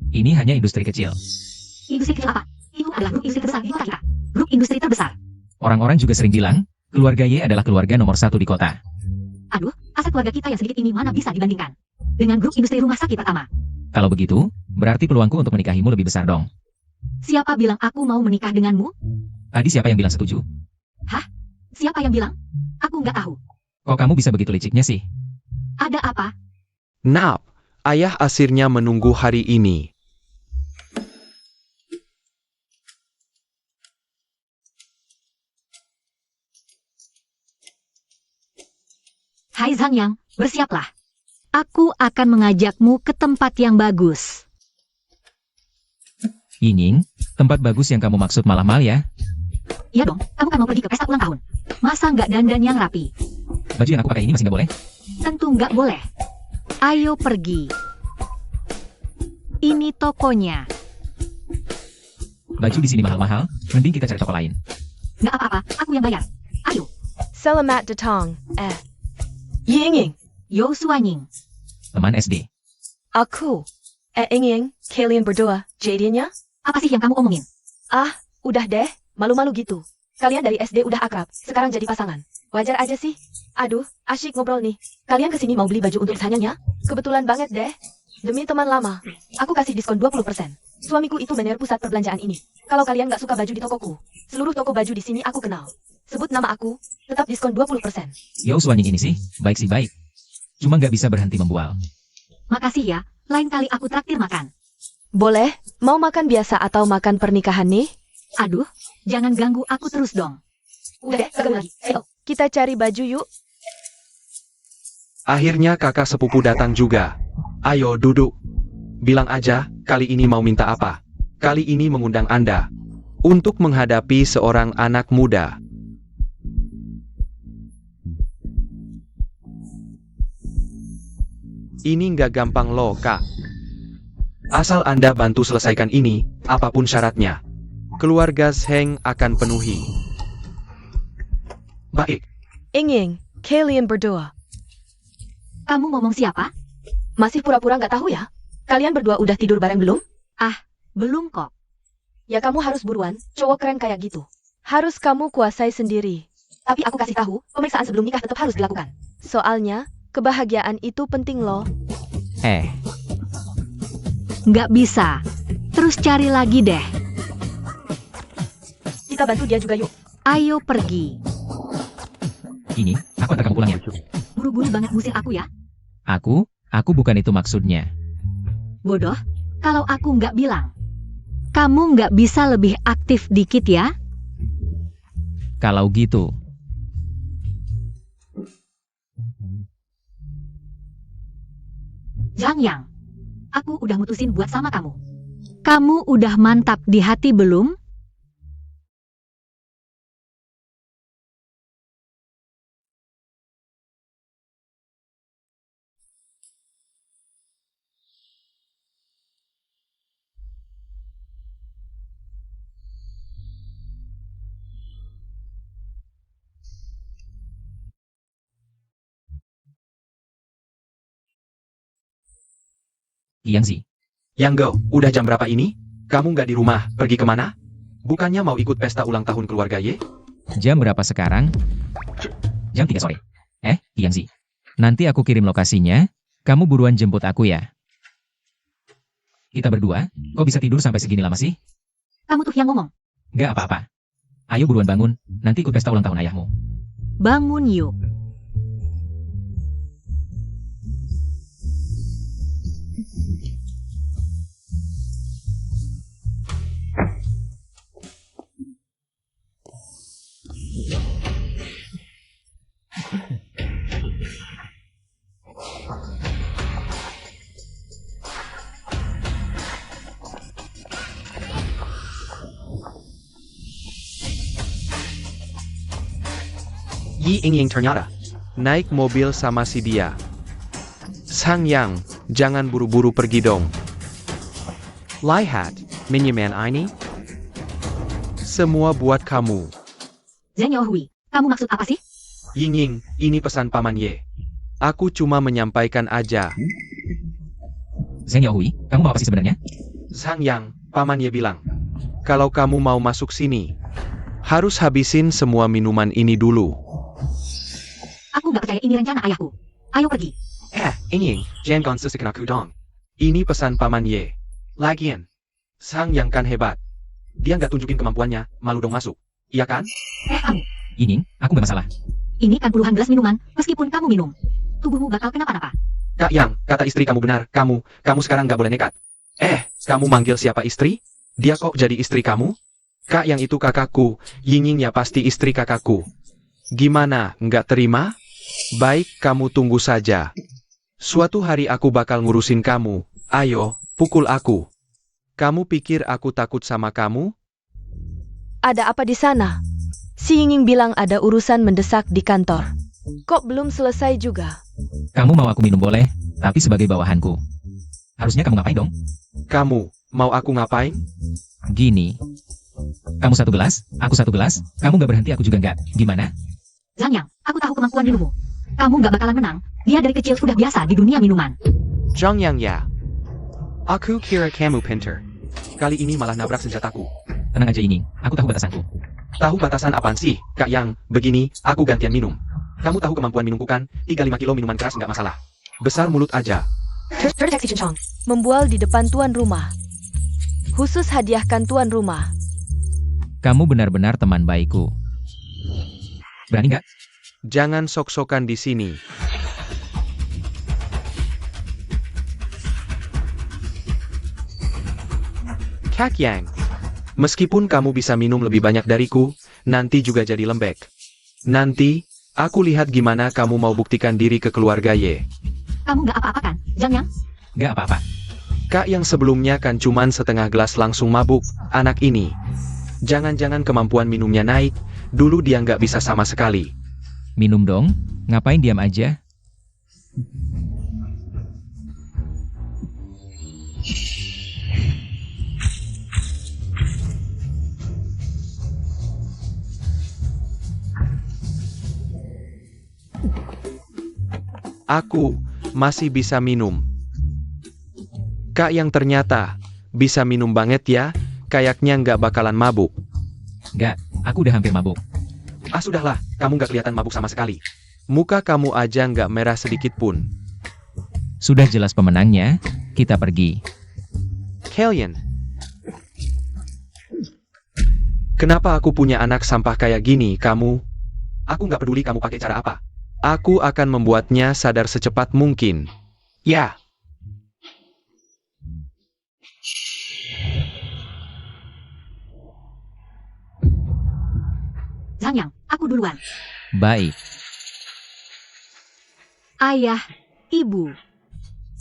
Ini hanya industri kecil. Industri kecil apa? Itu adalah grup industri terbesar di kota kita. Grup industri terbesar. Orang-orang juga sering bilang, keluarga Ye adalah keluarga nomor 1 di kota. Aduh, aset keluarga kita yang sedikit ini mana bisa dibandingkan dengan grup industri rumah sakit pertama. Kalau begitu, berarti peluangku untuk menikahimu lebih besar dong. Siapa bilang aku mau menikah denganmu? Tadi siapa yang bilang setuju? Siapa yang bilang? Aku nggak tahu. Kok kamu bisa begitu liciknya sih? Ada apa? Nap, ayah asirnya menunggu hari ini. Hai Zhang Yang, bersiaplah. Aku akan mengajakmu ke tempat yang bagus. Yingning, tempat bagus yang kamu maksud Malamal ya? Iya dong, kamu kan mau pergi ke pesta ulang tahun. Masa nggak dandan yang rapi? Baju yang aku pakai ini masih nggak boleh? Tentu nggak boleh. Ayo pergi. Ini tokonya. Baju di sini mahal-mahal, mending kita cari toko lain. Nggak apa-apa, aku yang bayar. Ayo, Selamat datang, Ying. Yo Suanying. Teman SD. Aku. Ying, kalian berdua, jadinya? Apa sih yang kamu omongin? Udah deh, malu-malu gitu. Kalian dari SD udah akrab, sekarang jadi pasangan. Wajar aja sih. Aduh, asyik ngobrol nih. Kalian kesini mau beli baju untuk sanyanya? Kebetulan banget deh. Demi teman lama, aku kasih diskon 20%. Suamiku itu manajer pusat perbelanjaan ini. Kalau kalian nggak suka baju di tokoku, seluruh toko baju di sini aku kenal. Sebut nama aku, tetap diskon 20%. Yo Suanying ini sih baik. Cuma nggak bisa berhenti membual. Makasih ya, lain kali aku traktir makan. Boleh, mau makan biasa atau makan pernikahan nih? Aduh, jangan ganggu aku terus dong. Udah deh, kagak lagi. Ayo, kita cari baju yuk. Akhirnya kakak sepupu datang juga. Ayo duduk. Bilang aja, kali ini mau minta apa? Kali ini mengundang Anda untuk menghadapi seorang anak muda. Ini nggak gampang loh, Kak. Asal Anda bantu selesaikan ini, apapun syaratnya. Keluarga Zheng akan penuhi. Baik. Ying, kalian berdua. Kamu ngomong siapa? Masih pura-pura nggak tahu ya? Kalian berdua udah tidur bareng belum? Belum kok. Ya kamu harus buruan, cowok keren kayak gitu. Harus kamu kuasai sendiri. Tapi aku kasih tahu, pemeriksaan sebelum nikah tetap harus dilakukan. Soalnya, kebahagiaan itu penting loh. Nggak bisa. Terus cari lagi deh. Kita bantu dia juga yuk. Ayo pergi. Ini, aku antar kamu pulang ya. Buru-buru banget ngusir aku ya. Aku bukan itu maksudnya. Bodoh, kalau aku nggak bilang. Kamu nggak bisa lebih aktif dikit ya? Kalau gitu, Zhang Yang, aku udah mutusin buat sama kamu. Kamu udah mantap di hati belum? Yangzi. Yang Go, udah jam berapa ini? Kamu nggak di rumah, pergi kemana? Bukannya mau ikut pesta ulang tahun keluarga Ye? Jam berapa sekarang? Jam 3 sore. Yangzi. Nanti aku kirim lokasinya, kamu buruan jemput aku ya. Kita berdua, kok bisa tidur sampai segini lama sih? Kamu tuh yang ngomong. Gak apa-apa. Ayo buruan bangun, nanti ikut pesta ulang tahun ayahmu. Bangun yuk. Yi Ying ternyata. Naik mobil sama si dia. Sang Yang, jangan buru-buru pergi dong. Lihat, Minyaman ini. Semua buat kamu. Zhang Yaohui, kamu maksud apa sih? Ying Ying, ini pesan Paman Ye. Aku cuma menyampaikan aja. Zhang Yaohui, kamu mau apa sih sebenarnya? Sang Yang, Paman Ye bilang. Kalau kamu mau masuk sini, harus habisin semua minuman ini dulu. Aku nggak percaya ini rencana ayahku. Ayo pergi. Ying, jangan susahkan aku dong. Ini pesan Paman Ye. Lagian, Sang Yang kan hebat. Dia nggak tunjukin kemampuannya, malu dong masuk. Iya kan? Kamu. Ying, aku gak masalah. Ini kan puluhan gelas minuman, meskipun kamu minum. Tubuhmu bakal kenapa-napa. Kak Yang, kata istri kamu benar. Kamu sekarang nggak boleh nekat. Kamu manggil siapa istri? Dia kok jadi istri kamu? Kak Yang itu kakakku. Ying Ying ya pasti istri kakakku. Gimana, nggak terima? Baik, kamu tunggu saja. Suatu hari aku bakal ngurusin kamu. Ayo, pukul aku. Kamu pikir aku takut sama kamu? Ada apa di sana? Si Ying bilang ada urusan mendesak di kantor. Kok belum selesai juga? Kamu mau aku minum boleh, tapi sebagai bawahanku. Harusnya kamu ngapain dong? Kamu, mau aku ngapain? Gini. Kamu 1 gelas, aku 1 gelas, kamu gak berhenti, aku juga gak. Gimana? Zhang Yang, aku tahu kemampuan minummu. Kamu nggak bakalan menang. Dia dari kecil sudah biasa di dunia minuman. Zhang Yang ya. Aku kira kamu pinter. Kali ini malah nabrak senjataku. Tenang aja Ying, aku tahu batasanku. Tahu batasan apaan sih, Kak Yang? Begini, aku gantian minum. Kamu tahu kemampuan minumku kan? 35 kilo minuman keras nggak masalah. Besar mulut aja. Membual di depan tuan rumah. Khusus hadiahkan tuan rumah. Kamu benar-benar teman baikku. Berani nggak? Jangan sok-sokan di sini. Kak Yang. Meskipun kamu bisa minum lebih banyak dariku, nanti juga jadi lembek. Nanti, aku lihat gimana kamu mau buktikan diri ke keluarga Ye. Kamu nggak apa-apa kan, Zhang Yang? Nggak apa-apa. Kak yang sebelumnya kan cuman setengah gelas langsung mabuk, anak ini. Jangan-jangan kemampuan minumnya naik, dulu dia nggak bisa sama sekali. Minum dong, ngapain diam aja? Aku masih bisa minum. Kak yang ternyata bisa minum banget ya, kayaknya nggak bakalan mabuk. Nggak, aku udah hampir mabuk. Ah sudahlah, kamu nggak kelihatan mabuk sama sekali. Muka kamu aja nggak merah sedikit pun. Sudah jelas pemenangnya, kita pergi. Kalian. Kenapa aku punya anak sampah kayak gini, kamu? Aku nggak peduli kamu pakai cara apa. Aku akan membuatnya sadar secepat mungkin. Ya. Zangyang, aku duluan. Baik. Ayah, ibu.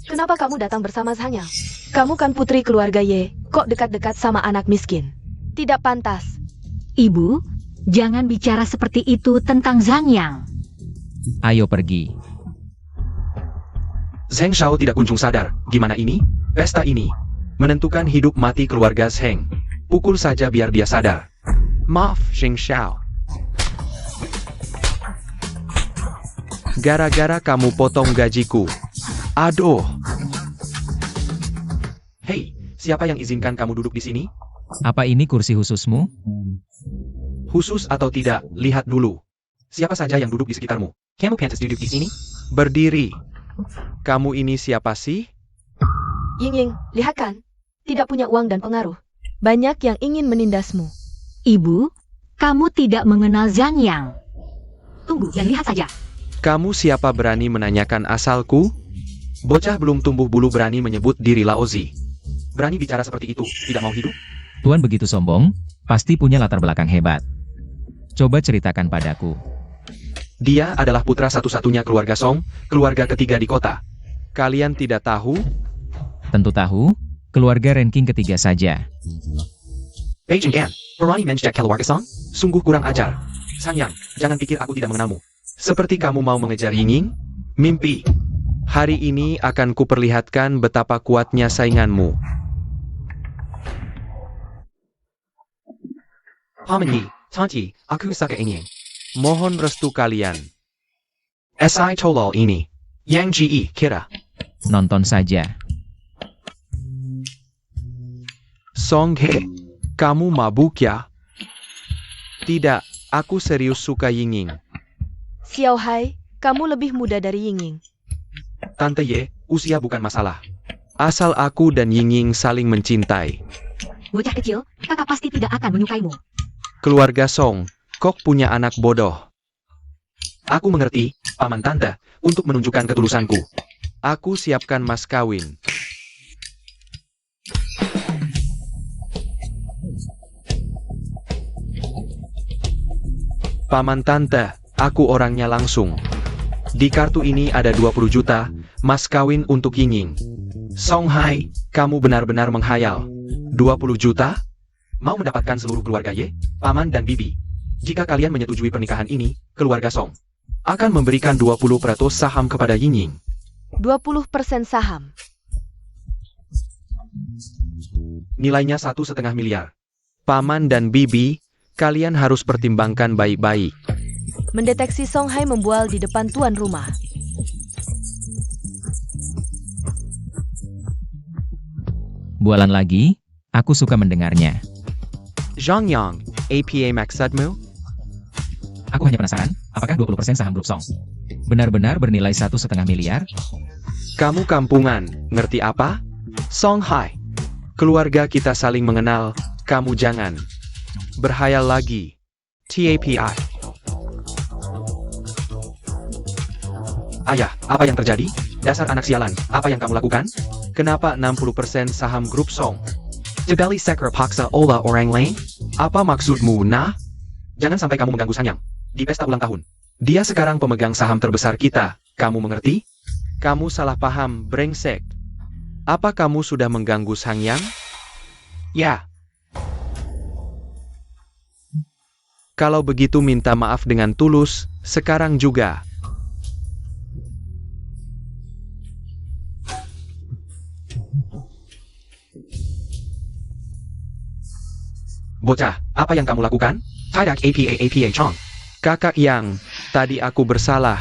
Kenapa kamu datang bersama Zhang Yang? Kamu kan putri keluarga Ye, kok dekat-dekat sama anak miskin? Tidak pantas. Ibu, jangan bicara seperti itu tentang Zangyang. Ayo pergi. Zheng Shao tidak kunjung sadar. Gimana ini? Pesta ini menentukan hidup mati keluarga Zheng. Pukul saja biar dia sadar. Maaf, Zheng Shao. Gara-gara kamu potong gajiku. Aduh. Hei, siapa yang izinkan kamu duduk di sini? Apa ini kursi khususmu? Khusus atau tidak, lihat dulu. Siapa saja yang duduk di sekitarmu? Kamu pantas duduk di sini? Berdiri. Kamu ini siapa sih? Ying, lihat kan? Tidak punya uang dan pengaruh. Banyak yang ingin menindasmu. Ibu, kamu tidak mengenal Zangyang. Tunggu dan lihat saja. Kamu siapa berani menanyakan asalku? Bocah belum tumbuh bulu berani menyebut diri Laozi. Berani bicara seperti itu, tidak mau hidup? Tuan begitu sombong, pasti punya latar belakang hebat. Coba ceritakan padaku. Dia adalah putra satu-satunya keluarga Song, keluarga ketiga di kota. Kalian tidak tahu? Tentu tahu, keluarga ranking ketiga saja. Beijing An, berani menjek keluarga Song? Sungguh kurang ajar. Sangyang, jangan pikir aku tidak mengenalmu. Seperti kamu mau mengejar Yinging? Mimpi. Hari ini akan kuperlihatkan betapa kuatnya sainganmu. Paman Yi, Tanti, aku suka ini. Mohon restu kalian. Si tolol ini. Yang Ji kira. Nonton saja. Song He, kamu mabuk ya? Tidak, aku serius suka Yinging. Xiao Hai, kamu lebih muda dari Ying. Tante Ye, usia bukan masalah. Asal aku dan Yinging saling mencintai. Bocah kecil, kakak pasti tidak akan menyukaimu. Keluarga Song, kok punya anak bodoh. Aku mengerti, paman tante, untuk menunjukkan ketulusanku. Aku siapkan mas kawin. Paman tante, aku orangnya langsung. Di kartu ini ada 20 juta, mas kawin untuk Yinging. Song Hai, kamu benar-benar menghayal. 20 juta? Mau mendapatkan seluruh keluarga Ye, paman dan bibi. Jika kalian menyetujui pernikahan ini, keluarga Song akan memberikan 20% saham kepada Yinging. 20% saham. Nilainya 1,5 miliar. Paman dan bibi, kalian harus pertimbangkan baik-baik. Mendeteksi Song Hai membual di depan tuan rumah. Bualan lagi, aku suka mendengarnya. Zhang Yang, APA maksudmu? Aku hanya penasaran, apakah 20% saham grup Song benar-benar bernilai 1,5 miliar? Kamu kampungan, ngerti apa? Song Hai. Keluarga kita saling mengenal, kamu jangan berhayal lagi. TAPI. Ayah, apa yang terjadi? Dasar anak sialan, apa yang kamu lakukan? Kenapa 60% saham grup Song? Jebeli sekre paksa olah orang lain? Apa maksudmu, nah? Jangan sampai kamu mengganggu Sangyang. Di pesta ulang tahun. Dia sekarang pemegang saham terbesar kita, kamu mengerti? Kamu salah paham, brengsek. Apa kamu sudah mengganggu Sangyang? Ya. Kalau begitu minta maaf dengan tulus, sekarang juga. Bocah, apa yang kamu lakukan? Tidak APA Chong. Kakak Yang, tadi aku bersalah.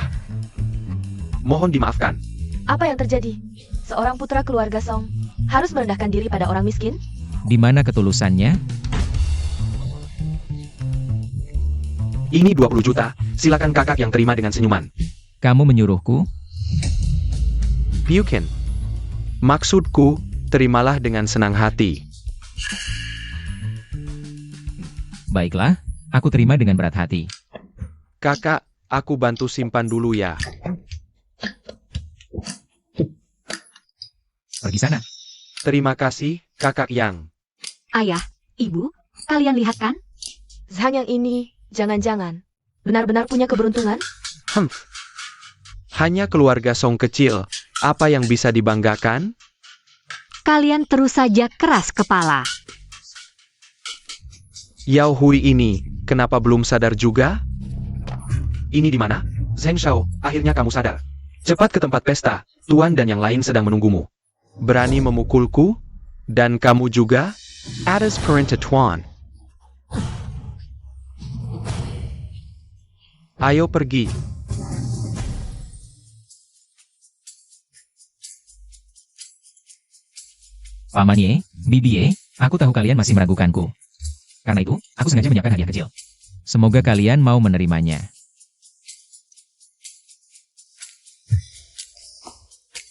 Mohon dimaafkan. Apa yang terjadi? Seorang putra keluarga Song harus merendahkan diri pada orang miskin? Di mana ketulusannya? Ini 20 juta, silakan kakak yang terima dengan senyuman. Kamu menyuruhku? Bukan. Maksudku, terimalah dengan senang hati. Baiklah, aku terima dengan berat hati. Kakak, aku bantu simpan dulu ya. Pergi sana. Terima kasih, kakak Yang. Ayah, ibu, kalian lihat kan? Zhang yang ini, jangan-jangan, benar-benar punya keberuntungan? Hanya keluarga Song kecil, apa yang bisa dibanggakan? Kalian terus saja keras kepala. Yao Hui ini, kenapa belum sadar juga? Ini di mana? Zheng Shao, akhirnya kamu sadar. Cepat ke tempat pesta, Tuan dan yang lain sedang menunggumu. Berani memukulku? Dan kamu juga? Atas perintah Tuan. Ayo pergi. Paman Ye, Bibi Ye, aku tahu kalian masih meragukanku. Karena itu, aku sengaja menyiapkan hadiah kecil. Semoga kalian mau menerimanya.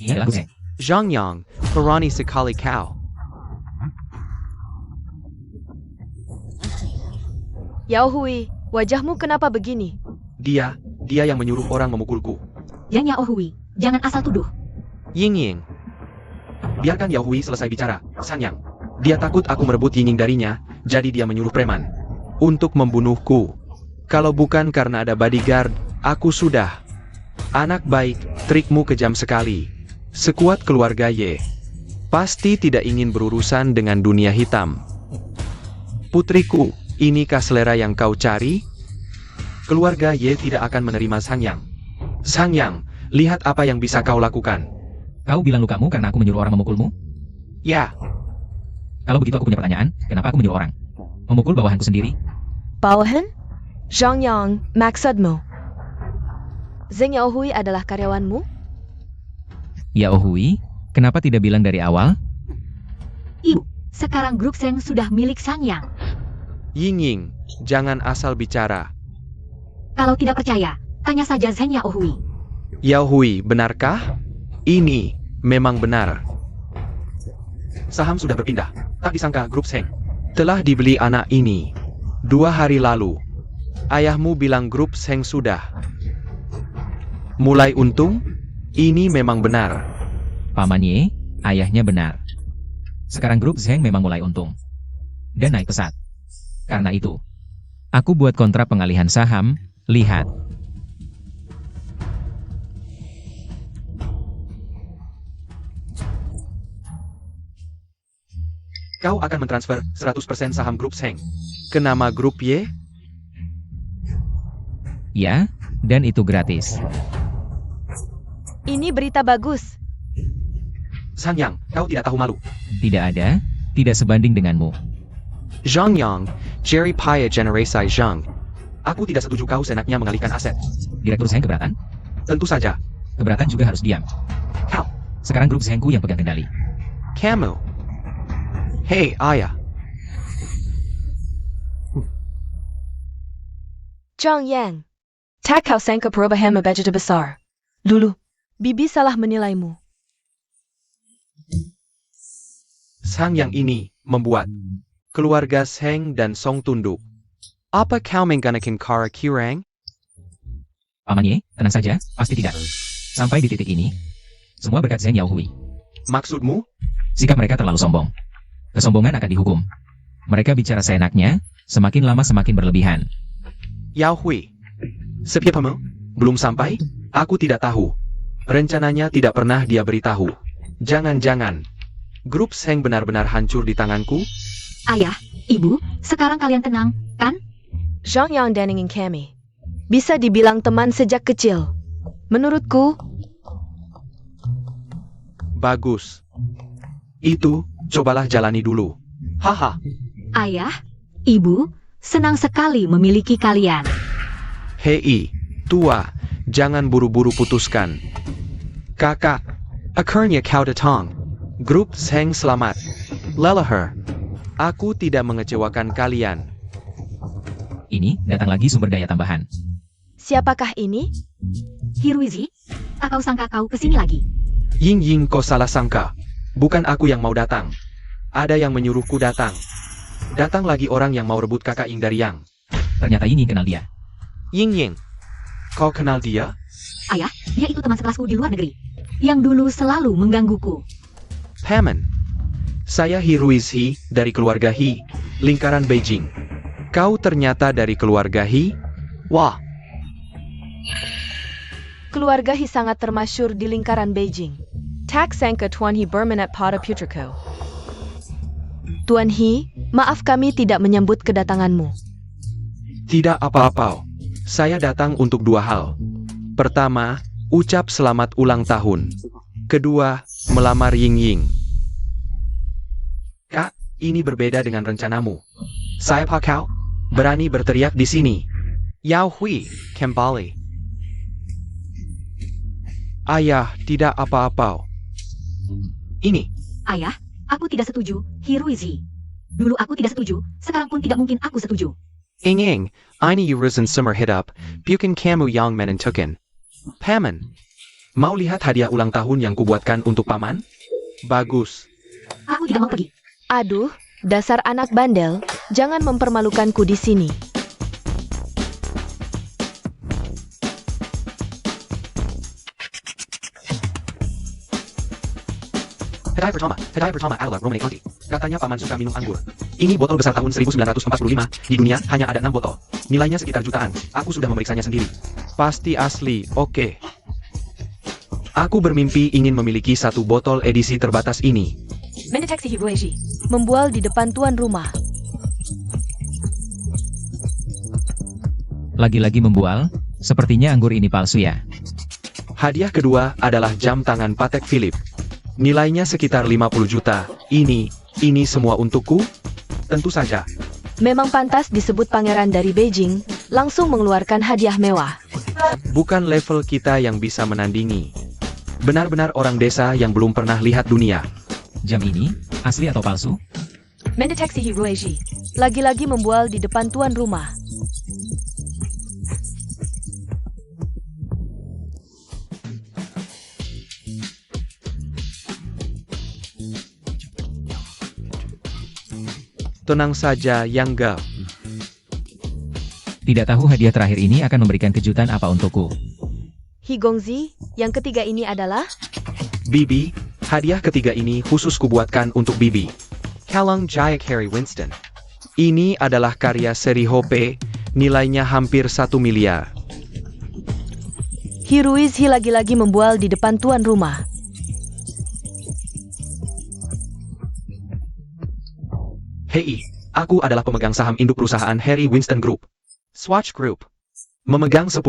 Ini adalah Guzheng. Zhang Yang, berani sekali kau. Yao Hui, wajahmu kenapa begini? Dia yang menyuruh orang memukulku. Yang Yao Hui, jangan asal tuduh. Ying Ying. Biarkan Yao Hui selesai bicara, Sanyang. Dia takut aku merebut Yinging darinya, jadi dia menyuruh preman untuk membunuhku. Kalau bukan karena ada bodyguard, aku sudah. Anak baik, trikmu kejam sekali. Sekuat keluarga Ye. Pasti tidak ingin berurusan dengan dunia hitam. Putriku, inikah selera yang kau cari? Keluarga Ye tidak akan menerima Sangyang. Sangyang, lihat apa yang bisa kau lakukan. Kau bilang lukamu karena aku menyuruh orang memukulmu? Ya, Kalau begitu aku punya pertanyaan, kenapa aku menyuruh orang memukul bawahanku sendiri? Bawahan? Zhang Yang, maksudmu? Zheng Yao Hui adalah karyawanmu? Yao Hui, kenapa tidak bilang dari awal? Ibu, sekarang grup Seng sudah milik Sangyang. Ying, jangan asal bicara. Kalau tidak percaya, tanya saja Zheng Yao Hui. Yao Hui, benarkah? Ini memang benar. Saham sudah berpindah. Tak disangka grup Seng telah dibeli anak ini 2 hari lalu. Ayahmu bilang grup Seng sudah mulai untung? Ini memang benar. Paman Ye, ayahnya benar. Sekarang grup Zheng memang mulai untung. Dan naik pesat. Karena itu, aku buat kontrak pengalihan saham, lihat. Kau akan mentransfer 100% saham grup Seng ke nama grup Y? Ya, dan itu gratis. Ini berita bagus. Sangyang, kau tidak tahu malu. Tidak ada, tidak sebanding denganmu. Zhang Yang, Jerry Paya Generasi Zhang. Aku tidak setuju kau senaknya mengalihkan aset. Direktur Zheng keberatan? Tentu saja. Keberatan juga harus diam. Kau, Sekarang grup Zhengku yang pegang kendali. Kamu. Hey, ayah. Zhang Yang, tak kau sangka perubahan begitu besar. Dulu, Bibi salah menilaimu. Sangyang ini membuat keluarga Seng dan Song tunduk. Apa kau menggunakan cara curang? Paman Ye, tenang saja, pasti tidak. Sampai di titik ini, semua berkat Zheng Yao Hui. Maksudmu? Sikap mereka terlalu sombong. Kesombongan akan dihukum. Mereka bicara seenaknya, semakin lama semakin berlebihan. Yao Hui. Sepiapamu? Belum sampai? Aku tidak tahu. Rencananya tidak pernah dia beritahu. Jangan-jangan grup Seng benar-benar hancur di tanganku? Ayah, ibu, sekarang kalian tenang, kan? Zhang Yang dan ingin kami. Bisa dibilang teman sejak kecil. Menurutku, Bagus. Itu, cobalah jalani dulu. Haha. Ayah, ibu, senang sekali memiliki kalian. Hei, tua, jangan buru-buru putuskan. Kakak, Akhirnya kau datang. grup Seng selamat. Lelah. Aku tidak mengecewakan kalian. Ini, datang lagi sumber daya tambahan. Siapakah ini? Hiruizi, tak kau sangka kau kesini lagi. Ying Ying, kau salah sangka. Bukan aku yang mau datang. Ada yang menyuruhku datang. Datang lagi orang yang mau rebut kakak Ying dari Yang. Ternyata ini kenal dia. Ying Ying, kau kenal dia? Ayah, dia itu teman sekelasku di luar negeri. Yang dulu selalu menggangguku. Paman. Saya Hiruiz He, dari keluarga He, lingkaran Beijing. Kau ternyata dari keluarga He? Wah, Keluarga He sangat termasyur di lingkaran Beijing. Tak sangka Tuan He berminat pada putraku. Tuan He, maaf kami tidak menyambut kedatanganmu. tidak apa-apa. Saya datang untuk dua hal. Pertama, ucap selamat ulang tahun. Kedua, melamar Ying Ying. Kak, ini berbeda dengan rencanamu. Siapa kau? Berani berteriak di sini. Yao Hui, kembali. Ayah, tidak apa-apa. Ini, Ayah, aku tidak setuju, Hiruizi. Dulu aku tidak setuju, sekarang pun tidak mungkin aku setuju. Ing Ing, eine Yuruzen Summer hit up, bukan kamu yang menentukan. Paman. Mau lihat hadiah ulang tahun yang kubuatkan untuk Paman? Bagus. Aku tidak mau pergi. Aduh, dasar anak bandel, jangan mempermalukanku di sini. Hadiah pertama adalah Romane Conti. Katanya Paman suka minum anggur. Ini botol besar tahun 1945. Di dunia hanya ada 6 botol. Nilainya sekitar jutaan. Aku sudah memeriksanya sendiri. Pasti asli, oke. Aku bermimpi ingin memiliki satu botol edisi terbatas ini. Mendeteksi Hiruizi. Membual di depan tuan rumah. Lagi-lagi membual, sepertinya anggur ini palsu ya. Hadiah kedua adalah jam tangan Patek Philippe. Nilainya sekitar 50 juta. Ini semua untukku? Tentu saja. Memang pantas disebut pangeran dari Beijing, langsung mengeluarkan hadiah mewah. Bukan level kita yang bisa menandingi. Benar-benar orang desa yang belum pernah lihat dunia. Jam ini, asli atau palsu? Mendeteksi Hiruizi. Lagi-lagi membual di depan tuan rumah. Tenang saja, Yangga. Tidak tahu hadiah terakhir ini akan memberikan kejutan apa untukku. Higongzi, yang ketiga ini adalah Bibi, hadiah ketiga ini khusus kubuatkan untuk Bibi. Kalong Jayak Harry Winston. Ini adalah karya seri Hope, nilainya hampir 1 miliar. Hiruizi lagi-lagi membual di depan tuan rumah. Hei, aku adalah pemegang saham induk perusahaan Harry Winston Group. Swatch Group. Memegang 10%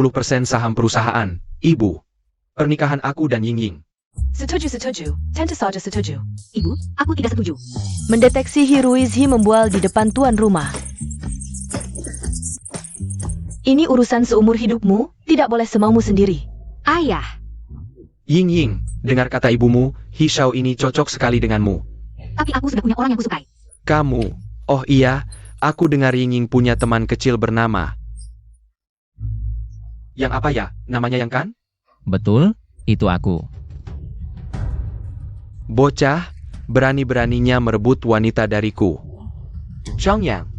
saham perusahaan, Ibu. Pernikahan aku dan Ying Ying. Setuju. Tentu saja setuju. Ibu, aku tidak setuju. Mendeteksi Hiruizi membual di depan tuan rumah. Ini urusan seumur hidupmu, tidak boleh semaumu sendiri. Ayah, Ying Ying, dengar kata ibumu, Hishao ini cocok sekali denganmu. tapi aku sudah punya orang yang kusukai. Kamu, oh iya, aku dengar Ying Ying punya teman kecil bernama. Yang apa ya, namanya Yang kan? Betul, itu aku. Bocah, berani-beraninya merebut wanita dariku. Zhang Yang,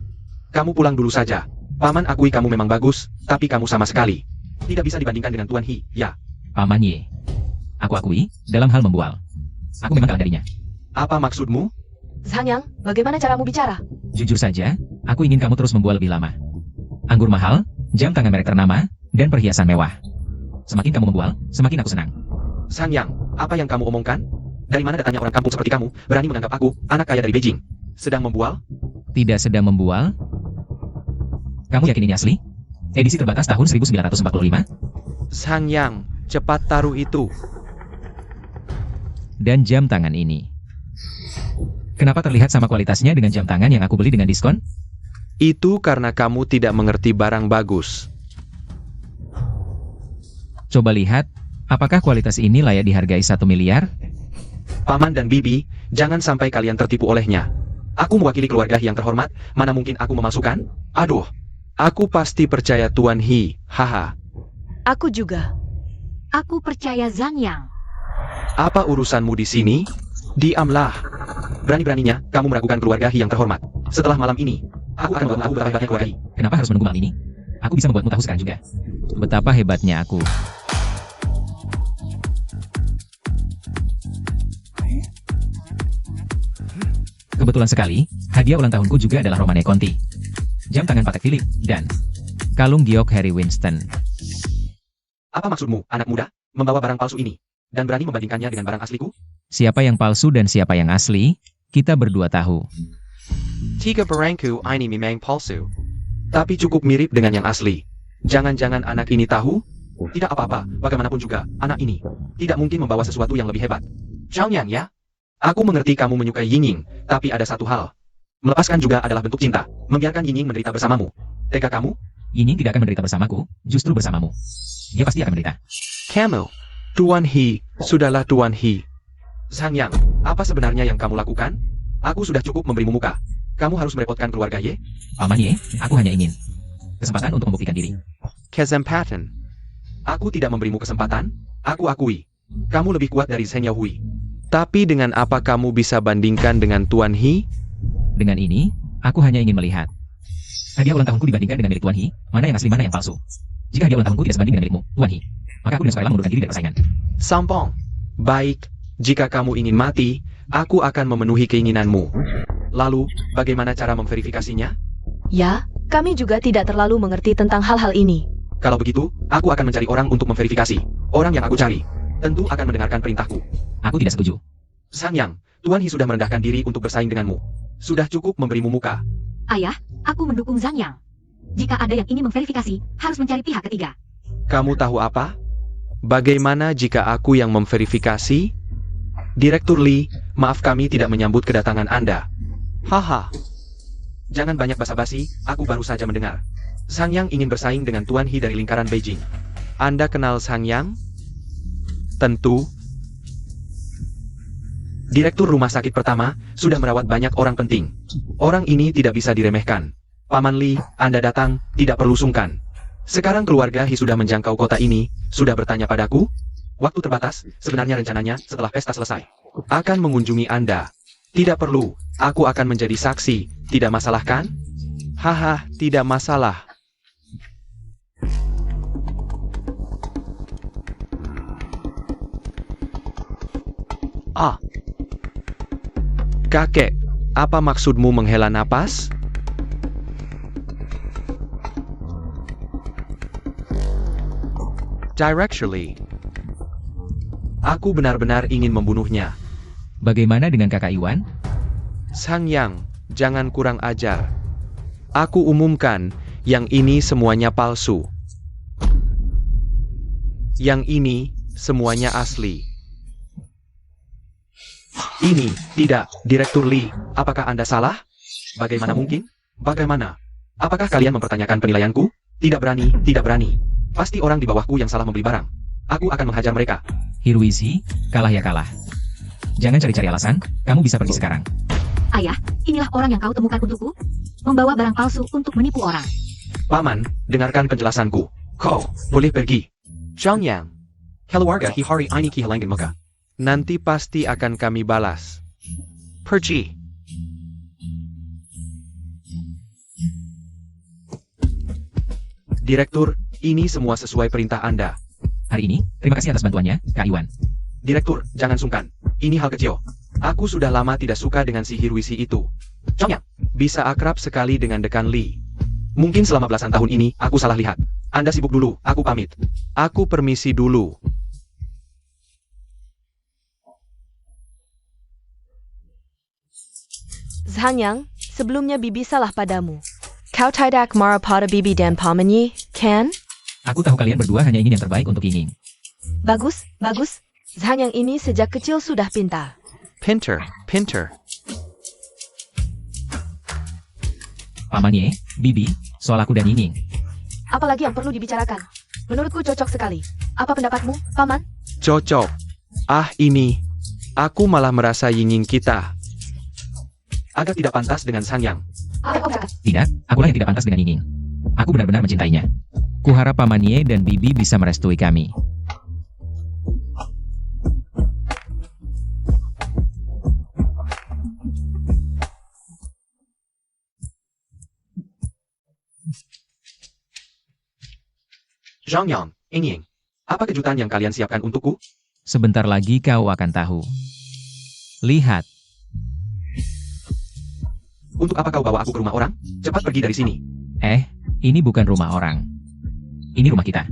kamu pulang dulu saja. Paman akui kamu memang bagus, tapi kamu sama sekali tidak bisa dibandingkan dengan Tuan He, ya. Paman Ye. Aku akui, dalam hal membual. Aku memang kalah darinya. Apa maksudmu? Zhang Yang, bagaimana caramu bicara? Jujur saja, aku ingin kamu terus membual lebih lama. Anggur mahal, jam tangan merek ternama, dan perhiasan mewah. Semakin kamu membual, semakin aku senang. Zhang Yang, apa yang kamu omongkan? Dari mana datangnya orang kampung seperti kamu, berani menganggap aku, anak kaya dari Beijing, sedang membual? Tidak sedang membual? Kamu yakin ini asli? Edisi terbatas tahun 1945? Zhang Yang, cepat taruh itu. Dan jam tangan ini. Kenapa terlihat sama kualitasnya dengan jam tangan yang aku beli dengan diskon? Itu karena kamu tidak mengerti barang bagus. Coba lihat, apakah kualitas ini layak dihargai 1 miliar? Paman dan Bibi, jangan sampai kalian tertipu olehnya. Aku mewakili keluarga yang terhormat, mana mungkin aku memalsukan? Aduh, Aku pasti percaya Tuan He, haha. Aku juga. Aku percaya Zhang Yang. Apa urusanmu di sini? Diamlah. Berani-beraninya, kamu meragukan keluarga He yang terhormat. Setelah malam ini, aku akan membuatmu bertanya keluarga He. Kenapa harus menunggu malam ini? Aku bisa membuatmu tahu sekarang juga. Betapa hebatnya aku. Kebetulan sekali, hadiah ulang tahunku juga adalah Romane Conti. Jam tangan Patek Philippe, dan kalung giok Harry Winston. Apa maksudmu, anak muda, membawa barang palsu ini, dan berani membandingkannya dengan barang asliku? Siapa yang palsu dan siapa yang asli, kita berdua tahu. Tiga barangku ini memang palsu. Tapi cukup mirip dengan yang asli. Jangan-jangan anak ini tahu? Tidak apa-apa, bagaimanapun juga, anak ini tidak mungkin membawa sesuatu yang lebih hebat. Zhang Yang ya? Aku mengerti kamu menyukai Yingying, tapi ada satu hal. Melepaskan juga adalah bentuk cinta, membiarkan Yingying menderita bersamamu. Tega kamu? Yingying tidak akan menderita bersamaku, justru bersamamu. Dia pasti akan menderita. Kamu, Tuan He, sudahlah Tuan He. Zhang Yang, apa sebenarnya yang kamu lakukan? Aku sudah cukup memberimu muka. Kamu harus merepotkan keluarga Ye? Paman Ye, aku hanya ingin kesempatan untuk membuktikan diri. Kesempatan. Aku tidak memberimu kesempatan, aku akui. Kamu lebih kuat dari Zheng Yaohui. Tapi dengan apa kamu bisa bandingkan dengan Tuan He? Dengan ini, aku hanya ingin melihat. Hadiah ulang tahunku dibandingkan dengan milik Tuan He, mana yang asli mana yang palsu. Jika hadiah ulang tahunku tidak sebanding dengan milikmu, Tuan He, maka aku dengan sukarela mengundurkan diri dari persaingan. Sampong. Baik, jika kamu ingin mati, aku akan memenuhi keinginanmu. Lalu, bagaimana cara memverifikasinya? Ya, kami juga tidak terlalu mengerti tentang hal-hal ini. Kalau begitu, aku akan mencari orang untuk memverifikasi. Orang yang aku cari, tentu akan mendengarkan perintahku. Aku tidak setuju. Zhang Yang, Tuan He sudah merendahkan diri untuk bersaing denganmu. Sudah cukup memberimu muka. Ayah, aku mendukung Zhang Yang. Jika ada yang ingin memverifikasi, harus mencari pihak ketiga. Kamu tahu apa? Bagaimana jika aku yang memverifikasi? Direktur Lee, maaf kami tidak menyambut kedatangan Anda. Haha. Jangan banyak basa-basi, aku baru saja mendengar. Zhang Yang ingin bersaing dengan Tuan He dari lingkaran Beijing. Anda kenal Zhang Yang? Tentu. Direktur rumah sakit pertama, sudah merawat banyak orang penting. Orang ini tidak bisa diremehkan. Paman Lee, Anda datang, tidak perlu sungkan. Sekarang keluarga He sudah menjangkau kota ini, sudah bertanya padaku? Waktu terbatas, sebenarnya rencananya setelah pesta selesai. Akan mengunjungi Anda. Tidak perlu, aku akan menjadi saksi, tidak masalah kan? Haha, tidak masalah. Ah. Kakek, apa maksudmu menghela napas? Directly. Aku benar-benar ingin membunuhnya. Bagaimana dengan kakak Iwan? Zhang Yang, jangan kurang ajar. Aku umumkan, yang ini semuanya palsu. Yang ini, semuanya asli. Ini, tidak, Direktur Lee, apakah Anda salah? Bagaimana mungkin? Bagaimana? Apakah kalian mempertanyakan penilaianku? Tidak berani, tidak berani. Pasti orang di bawahku yang salah membeli barang. Aku akan menghajar mereka. Hiruishi, kalah ya kalah. Jangan cari-cari alasan, kamu bisa pergi sekarang. Ayah, inilah orang yang kau temukan untukku. Membawa barang palsu untuk menipu orang. Paman, dengarkan penjelasanku. Kau boleh pergi. Zhang Yang, keluarga He hari ini kehilangan muka. Nanti pasti akan kami balas. Pergi. Direktur, ini semua sesuai perintah Anda. Hari ini, terima kasih atas bantuannya, Kak Iwan. Direktur, jangan sungkan. Ini hal kecil. Aku sudah lama tidak suka dengan si Hiruishi itu. Zhang Yang, bisa akrab sekali dengan Dekan Lee. Mungkin selama belasan tahun ini, aku salah lihat. Anda sibuk dulu, aku pamit. Aku permisi dulu. Zhang Yang, sebelumnya Bibi salah padamu. Kau tidak marah pada Bibi dan pamannya, kan? Aku tahu kalian berdua hanya ingin yang terbaik untuk Yingying. Bagus, bagus. Zhang Yang ini sejak kecil sudah pintar. Pinter, pinter. Paman Ye, Bibi, soal aku dan Yingying. Apalagi yang perlu dibicarakan? Menurutku cocok sekali. Apa pendapatmu, Paman? Cocok. Ah ini. Aku malah merasa Yingying kita agak tidak pantas dengan Zhang Yang. Apa kau cakap? Tidak, akulah yang tidak pantas dengan Yingying. Aku benar-benar mencintainya. Kuharap Paman Ye dan Bibi bisa merestui kami. Zhang Yang, Ying. Apa kejutan yang kalian siapkan untukku? Sebentar lagi kau akan tahu. Lihat, Untuk apa kau bawa aku ke rumah orang? Cepat pergi dari sini. ini bukan rumah orang. Ini rumah kita.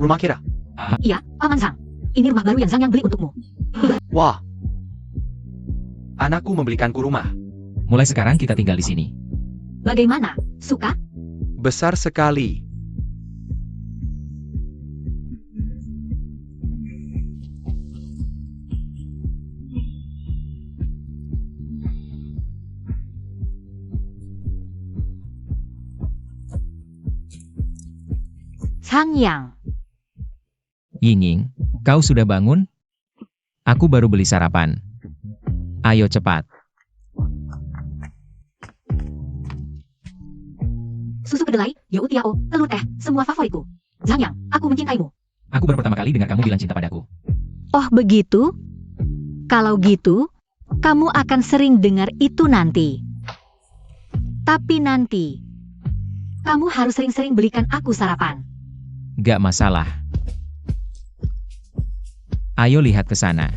Rumah kira. Iya, Paman Zhang. Ini rumah baru yang Zhang yang beli untukmu. Wah. Anakku membelikanku rumah. Mulai sekarang kita tinggal di sini. Bagaimana? Suka? Besar sekali. Zhang Yang. Ying, kau sudah bangun? Aku baru beli sarapan. Ayo cepat. Susu kedelai, youtiao, telur teh, semua favoritku. Zhang Yang, aku mencintaimu. Aku baru pertama kali dengar kamu bilang cinta padaku. Oh begitu? Kalau gitu, kamu akan sering dengar itu nanti. Tapi nanti, kamu harus sering-sering belikan aku sarapan. Gak masalah. Ayo lihat ke sana.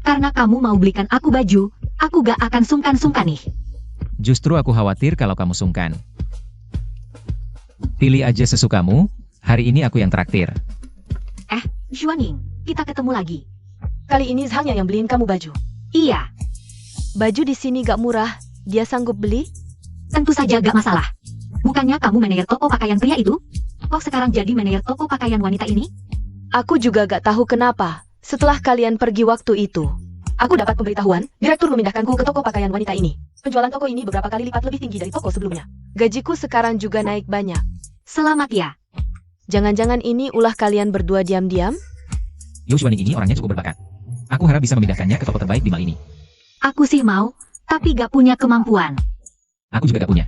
Karena kamu mau belikan aku baju, aku gak akan sungkan-sungkan nih. Justru aku khawatir kalau kamu sungkan. Pilih aja sesukamu, hari ini aku yang traktir. Xuanying, kita ketemu lagi. Kali ini Zhang yang beliin kamu baju. Iya, Baju di sini gak murah. Dia sanggup beli? tentu saja gak masalah. Bukannya kamu manajer toko pakaian pria itu? Kok sekarang jadi manajer toko pakaian wanita ini? Aku juga gak tahu kenapa. Setelah kalian pergi waktu itu, aku dapat pemberitahuan, direktur memindahkanku ke toko pakaian wanita ini. Penjualan toko ini beberapa kali lipat lebih tinggi dari toko sebelumnya. Gajiku sekarang juga naik banyak. Selamat ya. Jangan-jangan ini ulah kalian berdua diam-diam? Yu Xuanying ini orangnya cukup berbakat. Aku harap bisa memindahkannya ke toko terbaik di mal ini. Aku sih mau, tapi gak punya kemampuan. Aku juga gak punya.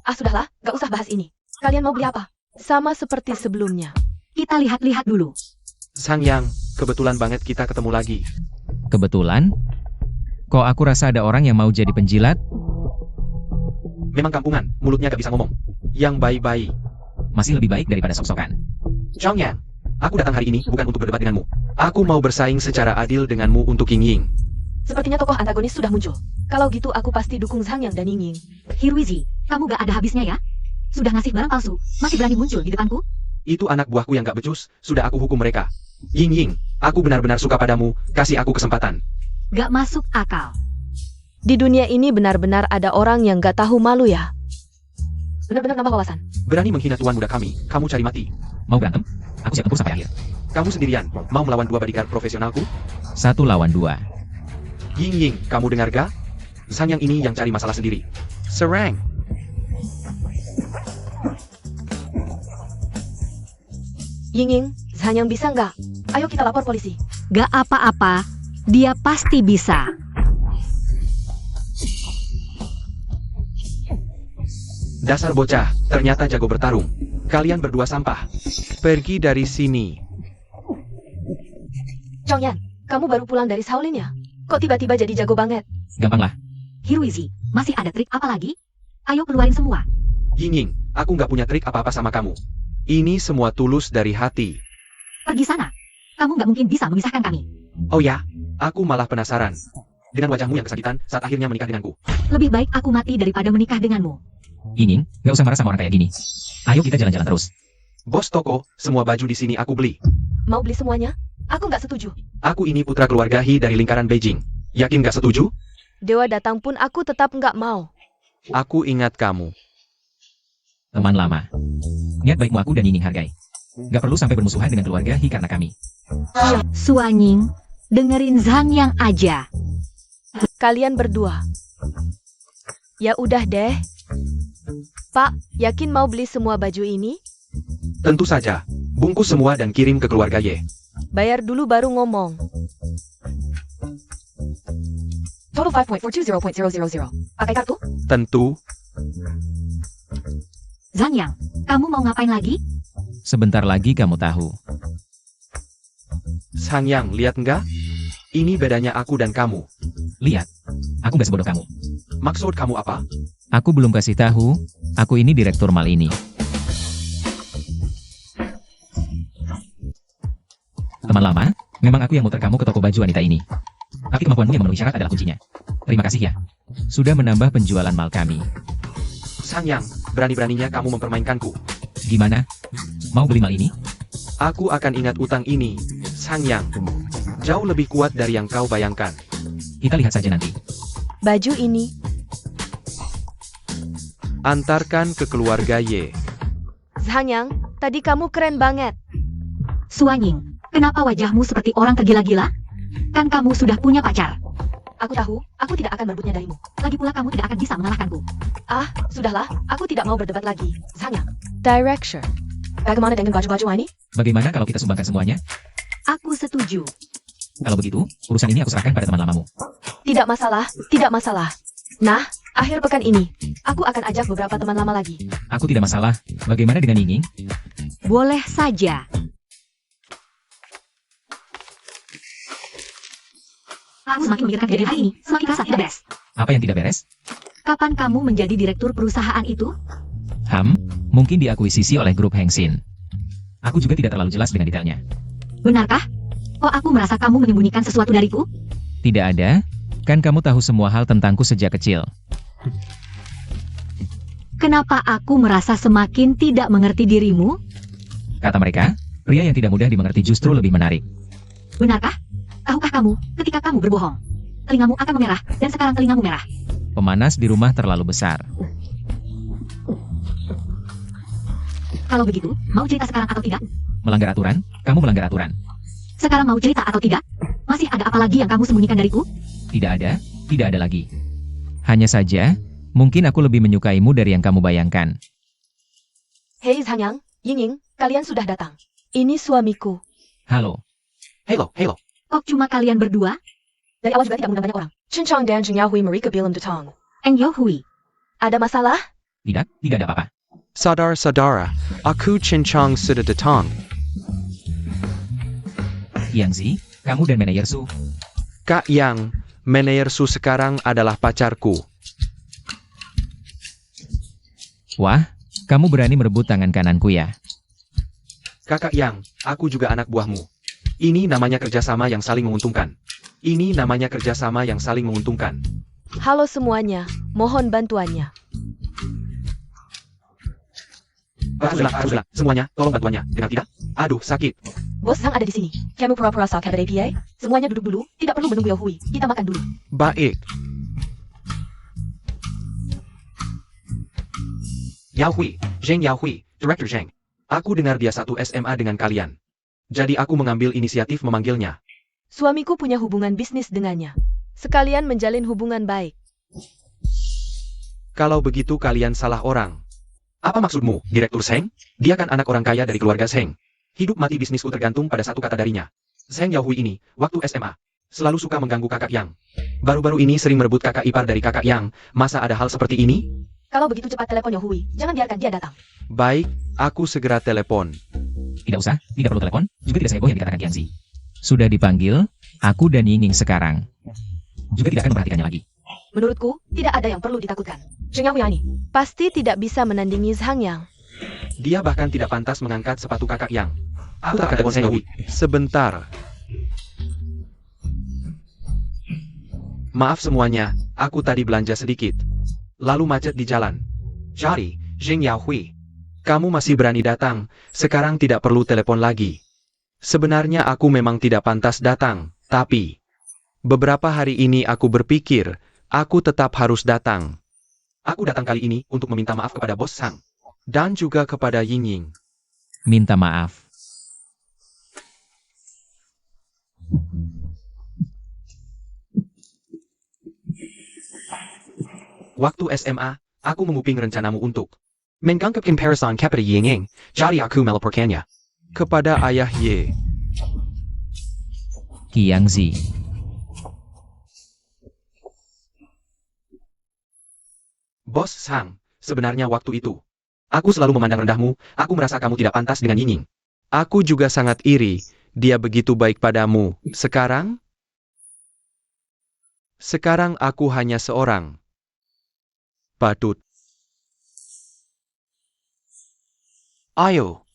Ah sudahlah, gak usah bahas ini. Kalian mau beli apa? Sama seperti sebelumnya. Kita lihat-lihat dulu. Zhang Yang, kebetulan banget kita ketemu lagi. Kebetulan? Kok aku rasa ada orang yang mau jadi penjilat? Memang kampungan, mulutnya gak bisa ngomong. Yang baik-baik. Masih lebih baik daripada sok-sokan. Zhang Yang, aku datang hari ini bukan untuk berdebat denganmu. Aku mau bersaing secara adil denganmu untuk Ying. Sepertinya tokoh antagonis sudah muncul. Kalau gitu aku pasti dukung Zhang Yang dan Ying. Hiruizi, kamu gak ada habisnya ya? Sudah ngasih barang palsu, masih berani muncul di depanku? Itu anak buahku yang gak becus, sudah aku hukum mereka. Ying, aku benar-benar suka padamu, kasih aku kesempatan. Gak masuk akal. Di dunia ini benar-benar ada orang yang gak tahu malu ya. Benar-benar nambah wawasan. Berani menghina tuan muda kami, kamu cari mati. Mau berantem? Aku siap tempur sampai akhir. Kamu sendirian, mau melawan 2 bodyguard profesionalku? 1 lawan 2. Ying, kamu dengar gak? Zhang Yang ini yang cari masalah sendiri. Serang. Ying, Zhang Yang bisa nggak? Ayo kita lapor polisi. Gak apa-apa, dia pasti bisa. Dasar bocah, ternyata jago bertarung. Kalian berdua sampah. Pergi dari sini. Chongyan, kamu baru pulang dari Shaolin ya? Kok tiba-tiba jadi jago banget? Gampang lah. Hiruizi, masih ada trik apa lagi? Ayo keluarin semua. Ying, aku nggak punya trik apa-apa sama kamu. Ini semua tulus dari hati. Pergi sana. Kamu gak mungkin bisa memisahkan kami. Oh ya, aku malah penasaran. Dengan wajahmu yang kesakitan saat akhirnya menikah denganku. Lebih baik aku mati daripada menikah denganmu. Ying, gak usah marah sama orang kayak gini. Ayo kita jalan-jalan terus. Bos toko, semua baju di sini aku beli. Mau beli semuanya? Aku nggak setuju. Aku ini putra keluarga He dari lingkaran Beijing. Yakin nggak setuju? Dewa datang pun aku tetap nggak mau. Aku ingat kamu. Teman lama. Niat baikmu aku dan Ying hargai. Gak perlu sampai bermusuhan dengan keluarga Hi karena kami. Xuanying, dengerin Zhang Yang aja. Kalian berdua. Ya udah deh. Pak, yakin mau beli semua baju ini? Tentu saja. Bungkus semua dan kirim ke keluarga Ye. Bayar dulu baru ngomong. Total 5.420.000. Pakai kartu? Tentu. Zhang Yang, kamu mau ngapain lagi? Sebentar lagi kamu tahu. Sang Yang, lihat nggak? Ini bedanya aku dan kamu. Lihat, aku gak sebodoh kamu. Maksud kamu apa? Aku belum kasih tahu, aku ini direktur mal ini. Teman lama, memang aku yang muter kamu ke toko baju wanita ini. Tapi kemampuanmu yang memenuhi syarat adalah kuncinya. Terima kasih ya. Sudah menambah penjualan mal kami. Sang Yang, berani-beraninya kamu mempermainkanku. Gimana? Mau beli mal ini? Aku akan ingat utang ini, Sang Yang. Jauh lebih kuat dari yang kau bayangkan. Kita lihat saja nanti. Baju ini. Antarkan ke keluarga Y. Zhang Yang, tadi kamu keren banget. Suanying, kenapa wajahmu seperti orang tergila-gila? Kan kamu sudah punya pacar. Aku tahu, aku tidak akan merebutnya darimu. Lagi pula kamu tidak akan bisa mengalahkanku. Ah, sudahlah, aku tidak mau berdebat lagi. Zhang Yang. Direction. Bagaimana dengan baju-baju ini? Bagaimana kalau kita sumbangkan semuanya? Aku setuju. Kalau begitu, urusan ini aku serahkan pada teman lamamu. Tidak masalah, tidak masalah. Nah, akhir pekan ini, aku akan ajak beberapa teman lama lagi. Aku tidak masalah. Bagaimana dengan Ying? Boleh saja. Aku semakin memikirkan kejadian hari ini, semakin rasa tidak beres. Apa yang tidak beres? Kapan kamu menjadi direktur perusahaan itu? Mungkin diakuisisi oleh grup Heng Sin. Aku juga tidak terlalu jelas dengan detailnya. Benarkah? Kok aku merasa kamu menyembunyikan sesuatu dariku? Tidak ada, kan kamu tahu semua hal tentangku sejak kecil. Kenapa aku merasa semakin tidak mengerti dirimu? Kata mereka, pria yang tidak mudah dimengerti justru lebih menarik. Benarkah? Tahukah kamu, ketika kamu berbohong, telingamu akan memerah, dan sekarang telingamu merah. Pemanas di rumah terlalu besar. Kalau begitu, mau cerita sekarang atau tidak? Melanggar aturan? Kamu melanggar aturan. Sekarang mau cerita atau tidak? Masih ada apa lagi yang kamu sembunyikan dariku? Tidak ada lagi. Hanya saja, mungkin aku lebih menyukaimu dari yang kamu bayangkan. Hei Zhang Yang, Ying, kalian sudah datang. Ini suamiku. Halo, Halo. Kok cuma kalian berdua? Dari awal juga tidak mengundang banyak orang. Chen Chang dan Zheng Yahui mereka belum datang. Eng Yohui. Ada masalah? tidak ada apa-apa. Saudara-saudara, aku Cincang sudah datang. Yang Zi, kamu dan manajer Su. Kak Yang, manajer Su sekarang adalah pacarku. Wah, kamu berani merebut tangan kananku ya? Kakak Yang, aku juga anak buahmu. Ini namanya kerjasama yang saling menguntungkan. Halo semuanya, mohon bantuannya. Sudah, semuanya, tolong bantuannya. Dengan tidak? Aduh, sakit. Bos Zhang ada di sini. Kamu pura-pura sakit dari APA? Semuanya duduk dulu, tidak perlu menunggu Yohui. Kita makan dulu. Baik. Yahui, Zheng Yahui, Director Zheng. Aku dengar dia satu SMA dengan kalian. Jadi aku mengambil inisiatif memanggilnya. Suamiku punya hubungan bisnis dengannya. Sekalian menjalin hubungan baik. Kalau begitu kalian salah orang. Apa maksudmu, Direktur Zheng? Dia kan anak orang kaya dari keluarga Zheng. Hidup mati bisnisku tergantung pada satu kata darinya. Zheng Yahui ini, waktu SMA, selalu suka mengganggu kakak Yang. Baru-baru ini sering merebut kakak ipar dari kakak Yang. Masa ada hal seperti ini? Kalau begitu cepat telepon Yohui. Jangan biarkan dia datang. Baik, aku segera telepon. Tidak usah, tidak perlu telepon, juga tidak seheboh yang dikatakan Yang Zi. Sudah dipanggil, aku dan Ying sekarang. Juga tidak akan memperhatikannya lagi. Menurutku, tidak ada yang perlu ditakutkan. Zheng Yahui ini pasti tidak bisa menandingi Zhang Yang. Dia bahkan tidak pantas mengangkat sepatu kakak Yang. Aku tak akan telepon Zheng Yahui. Sebentar. Maaf semuanya, aku tadi belanja sedikit. Lalu macet di jalan. Jadi, Zheng Yahui, kamu masih berani datang, sekarang tidak perlu telepon lagi. Sebenarnya aku memang tidak pantas datang, tapi beberapa hari ini aku berpikir, aku tetap harus datang. Aku datang kali ini untuk meminta maaf kepada Bos Zhang. Dan juga kepada Ying. Minta maaf. Waktu SMA, aku menguping rencanamu untuk menganggap comparison kepada Ying. Jadi aku melaporkannya kepada ayah Ye. Yang Zi. Bos Sang, sebenarnya waktu itu. Aku selalu memandang rendahmu, aku merasa kamu tidak pantas dengan Yinying. Aku juga sangat iri, dia begitu baik padamu. Sekarang? Sekarang aku hanya seorang patut. Ayo.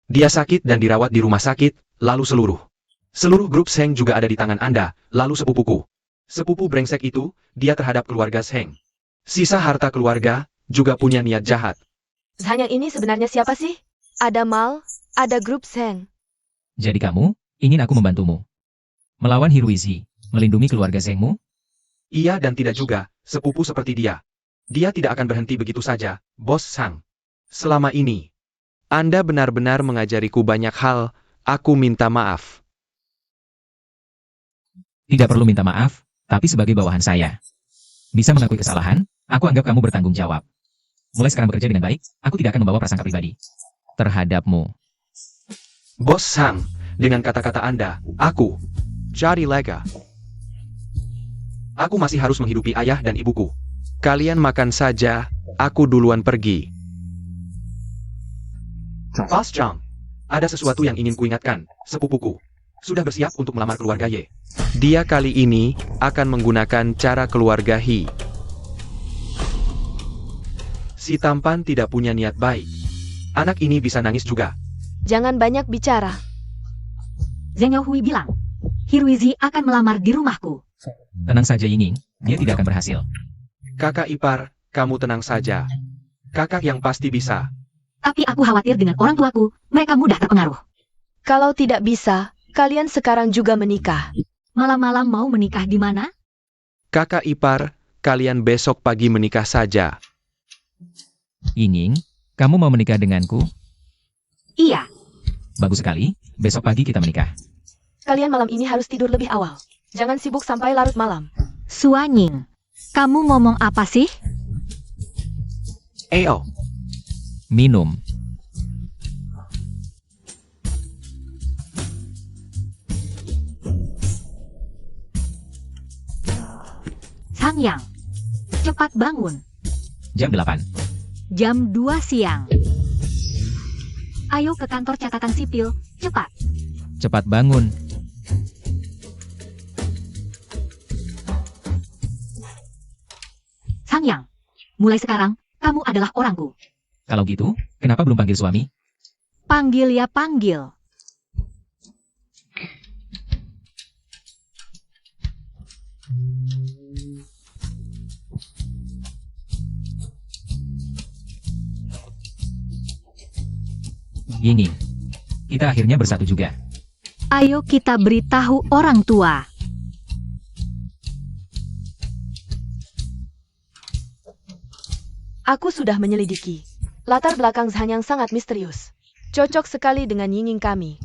Dia sakit dan dirawat di rumah sakit, lalu seluruh grup Seng juga ada di tangan Anda, lalu sepupuku. Sepupu brengsek itu, dia terhadap keluarga Seng. Sisa harta keluarga, juga punya niat jahat. Zhanyang ini sebenarnya siapa sih? Ada Mal, ada grup Seng. Jadi kamu, ingin aku membantumu. Melawan Hiruizi, melindungi keluarga Zengmu? Iya dan tidak juga, sepupu seperti dia. Dia tidak akan berhenti begitu saja, Bos Sang. Selama ini, Anda benar-benar mengajariku banyak hal, aku minta maaf. Tidak perlu minta maaf, tapi sebagai bawahan saya. Bisa mengakui kesalahan, aku anggap kamu bertanggung jawab. Mulai sekarang bekerja dengan baik, aku tidak akan membawa prasangka pribadi terhadapmu. Bos Sang, dengan kata-kata Anda, aku jadi lega. Aku masih harus menghidupi ayah dan ibuku. Kalian makan saja, aku duluan pergi. Bos Chang, ada sesuatu yang ingin kuingatkan, sepupuku. Sudah bersiap untuk melamar keluarga Ye. Dia kali ini akan menggunakan cara keluarga Hi. Si tampan tidak punya niat baik. Anak ini bisa nangis juga. Jangan banyak bicara. Zheng Yaohui bilang, Hiruizi akan melamar di rumahku. Tenang saja Yinying, dia tidak akan berhasil. Kakak ipar, kamu tenang saja. Kakak yang pasti bisa. Tapi aku khawatir dengan orang tuaku, mereka mudah terpengaruh. Kalau tidak bisa, kalian sekarang juga menikah. Malam-malam mau menikah di mana? Kakak ipar, kalian besok pagi menikah saja. Yinying, kamu mau menikah denganku? Iya, Bagus sekali, besok pagi kita menikah. Kalian malam ini harus tidur lebih awal. Jangan sibuk sampai larut malam. Suanying. Kamu ngomong apa sih? Ayo, Minum. Sangyang. Cepat bangun. Jam 8. Jam 2 siang. Ayo ke kantor catatan sipil, cepat. Cepat bangun. Sangyang. Mulai sekarang, kamu adalah orangku. Kalau gitu, kenapa belum panggil suami? Panggil ya panggil. Yinying, kita akhirnya bersatu juga. Ayo kita beritahu orang tua. Aku sudah menyelidiki. Latar belakang Zhanyang sangat misterius. Cocok sekali dengan Yinying kami.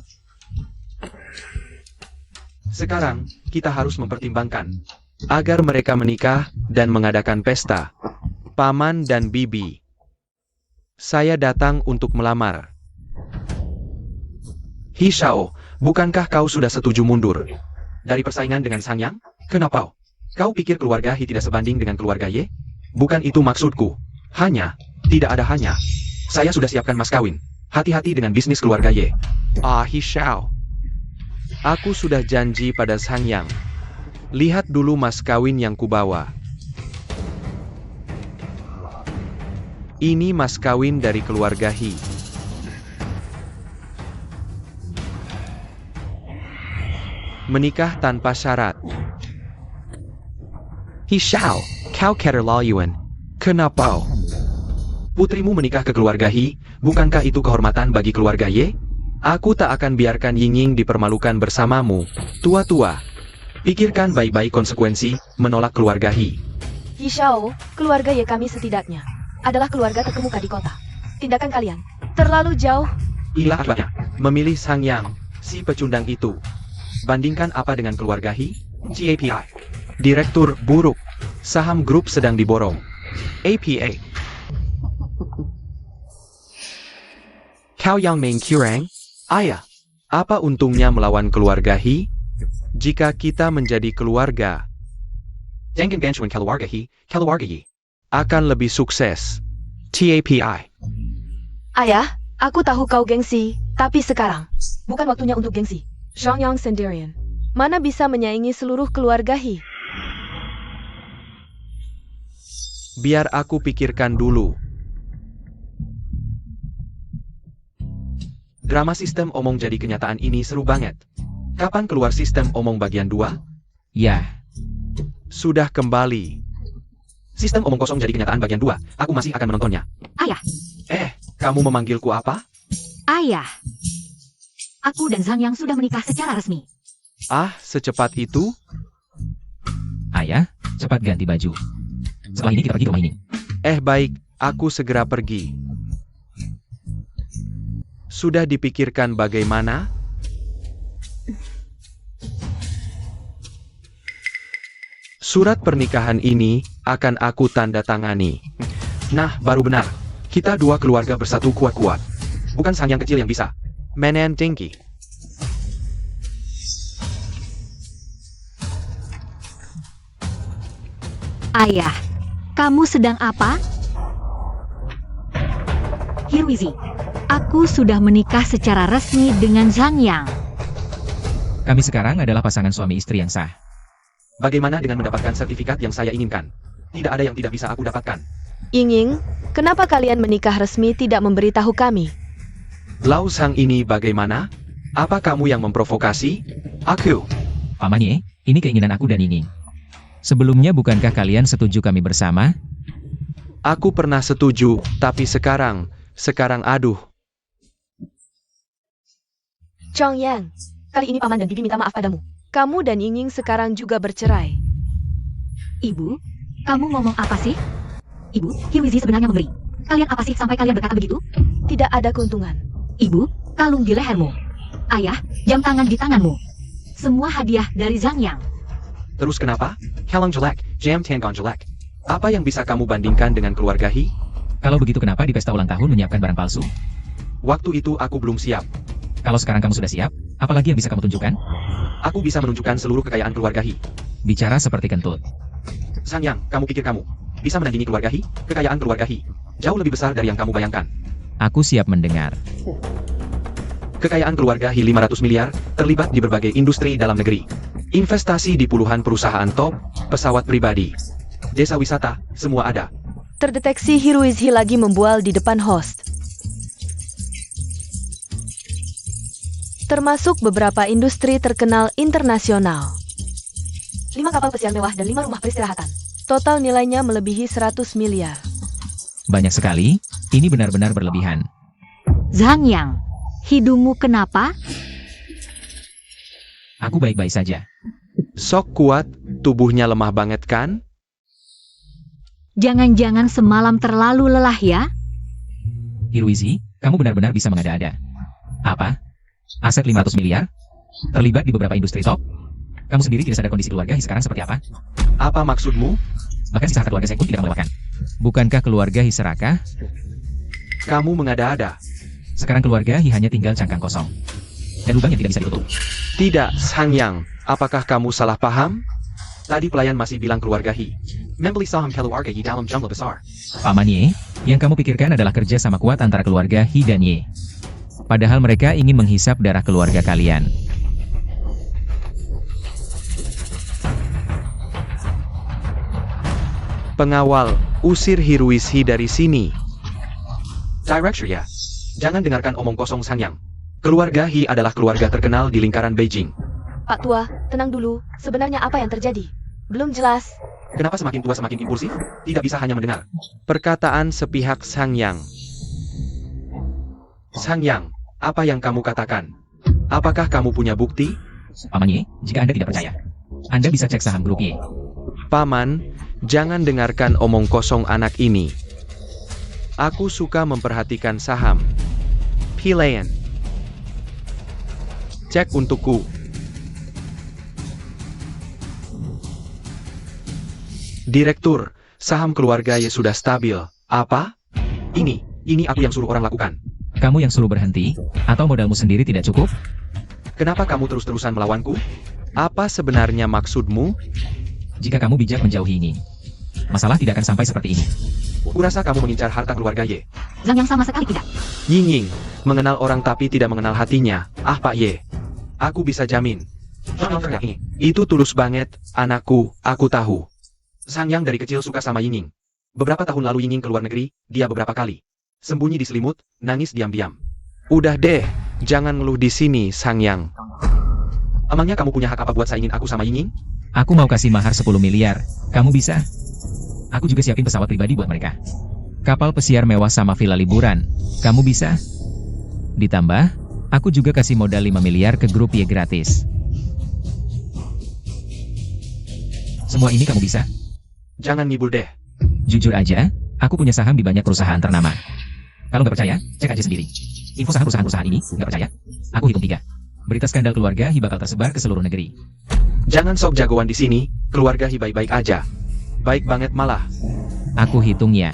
sekarang kita harus mempertimbangkan agar mereka menikah dan mengadakan pesta. Paman dan Bibi, saya datang untuk melamar. Hishao, bukankah kau sudah setuju mundur dari persaingan dengan Sangyang? Kenapa? Kau pikir keluarga Hi tidak sebanding dengan keluarga Ye? Bukan itu maksudku. Tidak ada hanya. Saya sudah siapkan mas kawin. Hati-hati dengan bisnis keluarga Ye. Hishao. Aku sudah janji pada Sangyang. Lihat dulu mas kawin yang kubawa. Ini mas kawin dari keluarga Hi. Menikah tanpa syarat. Hishao, kau keterlaluan. Kenapa? Putrimu menikah ke keluarga Hi, bukankah itu kehormatan bagi keluarga Ye? Aku tak akan biarkan Yinying dipermalukan bersamamu. Tua-tua. Pikirkan baik-baik konsekuensi menolak keluarga Hi. Hishao, keluarga Ye kami setidaknya adalah keluarga terkemuka di kota. Tindakan kalian terlalu jauh. Inilah akibatnya. Memilih Sangyang, si pecundang itu. Bandingkan apa dengan keluarga Hi? GAPI. Direktur buruk. Saham grup sedang diborong. APA. Kau yang main curang? Ayah, apa untungnya melawan keluarga Hi? Jika kita menjadi keluarga. Jangan bantuin keluarga Hi, keluarga Yi. akan lebih sukses. TAPI. Ayah, aku tahu kau gengsi, tapi sekarang bukan waktunya untuk gengsi. Zhang Yang sendirian. Mana bisa menyaingi seluruh keluarga He? Biar aku pikirkan dulu. Drama sistem omong jadi kenyataan ini seru banget. Kapan keluar sistem omong bagian 2? Ya, Sudah kembali. Sistem omong kosong jadi kenyataan bagian 2. Aku masih akan menontonnya. Ayah, Kamu memanggilku apa? ayah. Aku dan Zhang Yang sudah menikah secara resmi. Ah, secepat itu? ayah, cepat ganti baju. Setelah ini kita pergi ke rumah ini. Baik, aku segera pergi. Sudah dipikirkan bagaimana? Surat pernikahan ini akan aku tanda tangani. Nah, baru benar. Kita dua keluarga bersatu kuat-kuat. Bukan sang yang kecil yang bisa. Menen tinggi. Ayah, kamu sedang apa? Hiruizi, aku sudah menikah secara resmi dengan Zhang Yang. Kami sekarang adalah pasangan suami istri yang sah. Bagaimana dengan mendapatkan sertifikat yang saya inginkan? Tidak ada yang tidak bisa aku dapatkan. Ying, kenapa kalian menikah resmi tidak memberitahu kami? Lau Sang ini bagaimana? Apa kamu yang memprovokasi? Aku. Paman Ye, ini keinginan aku dan Ying. Sebelumnya bukankah kalian setuju kami bersama? Aku pernah setuju, tapi sekarang aduh. Zhang Yang, kali ini Paman dan Bibi minta maaf padamu. Kamu dan Ying sekarang juga bercerai. Ibu, kamu ngomong apa sih? Ibu, Hiruizi sebenarnya memberi. Kalian apa sih sampai kalian berkata begitu? Tidak ada keuntungan. Ibu, kalung di lehermu. Ayah, jam tangan di tanganmu. Semua hadiah dari Zhang Yang. Terus kenapa? Halang jelek, jam tangan jelek. Apa yang bisa kamu bandingkan dengan keluarga He? Kalau begitu kenapa di pesta ulang tahun menyiapkan barang palsu? Waktu itu aku belum siap. Kalau sekarang kamu sudah siap, apalagi yang bisa kamu tunjukkan? Aku bisa menunjukkan seluruh kekayaan keluarga He. Bicara seperti kentut. Sang Yang, kamu pikir kamu bisa menandingi keluarga He? Kekayaan keluarga He jauh lebih besar dari yang kamu bayangkan. Aku siap mendengar. Kekayaan keluarga He 500 miliar, terlibat di berbagai industri dalam negeri. Investasi di puluhan perusahaan top, pesawat pribadi, desa wisata, semua ada. Terdeteksi Hiruizi lagi membual di depan host. Termasuk beberapa industri terkenal internasional. 5 kapal pesiar mewah dan 5 rumah peristirahatan. Total nilainya melebihi 100 miliar. Banyak sekali, ini benar-benar berlebihan. Zhang Yang, hidungmu kenapa? Aku baik-baik saja. Sok kuat, tubuhnya lemah banget kan? Jangan-jangan semalam terlalu lelah ya? Hiruizi, kamu benar-benar bisa mengada-ada. Apa? Aset 500 miliar? Terlibat di beberapa industri top? Kamu sendiri tidak sadar kondisi keluarga He sekarang seperti apa? Apa maksudmu? Bahkan sisa harta keluarga saya pun tidak melewatkan. Bukankah keluarga He serakah? Kamu mengada-ada. Sekarang keluarga He hanya tinggal cangkang kosong. Dan lubang yang tidak bisa ditutup. Tidak, Sang Yang. Apakah kamu salah paham? Tadi pelayan masih bilang keluarga He. Membeli saham keluarga He dalam jumlah besar. Paman Ye, yang kamu pikirkan adalah kerja sama kuat antara keluarga He dan Ye. Padahal mereka ingin menghisap darah keluarga kalian. Pengawal, usir Hiruizi dari sini. Director ya. Jangan dengarkan omong kosong Sang Yang. Keluarga He adalah keluarga terkenal di lingkaran Beijing. Pak Tua, tenang dulu. Sebenarnya apa yang terjadi? Belum jelas. Kenapa semakin tua semakin impulsif? Tidak bisa hanya mendengar perkataan sepihak Sang Yang. Sang Yang, apa yang kamu katakan? Apakah kamu punya bukti? Paman Ye, jika Anda tidak percaya, Anda bisa cek saham grup Ye. Paman, jangan dengarkan omong kosong anak ini. Aku suka memperhatikan saham. Pilihan. Cek untukku. Direktur, saham keluarga Ye sudah stabil. Apa? Ini aku yang suruh orang lakukan. Kamu yang suruh berhenti, atau modalmu sendiri tidak cukup? Kenapa kamu terus-terusan melawanku? Apa sebenarnya maksudmu? Jika kamu bijak menjauhi ini, masalah tidak akan sampai seperti ini. Kurasa kamu mengincar harta keluarga Ye. Zhang Yang sama sekali tidak. Ying Ying, mengenal orang tapi tidak mengenal hatinya. Ah Pak Ye. Aku bisa jamin. Itu tulus banget, anakku, aku tahu. Sang Yang dari kecil suka sama Ying Ying. Beberapa tahun lalu Ying Ying keluar negeri, dia beberapa kali. Sembunyi di selimut, nangis diam-diam. Udah deh, jangan ngeluh di sini, Sang Yang. Emangnya kamu punya hak apa buat saingin aku sama Ying Ying? Aku mau kasih mahar 10 miliar. Kamu bisa? Aku juga siapin pesawat pribadi buat mereka. Kapal pesiar mewah sama villa liburan. Kamu bisa? Ditambah, aku juga kasih modal 5 miliar ke grup Ye gratis. Semua ini kamu bisa? Jangan ngibul deh. Jujur aja, aku punya saham di banyak perusahaan ternama. Kalau nggak percaya, cek aja sendiri. Info saham perusahaan-perusahaan ini, nggak percaya? Aku hitung 3. Berita skandal keluarga Hi bakal tersebar ke seluruh negeri. Jangan sok jagoan di sini, keluarga Hi baik-baik aja. Baik banget malah. Aku hitungnya.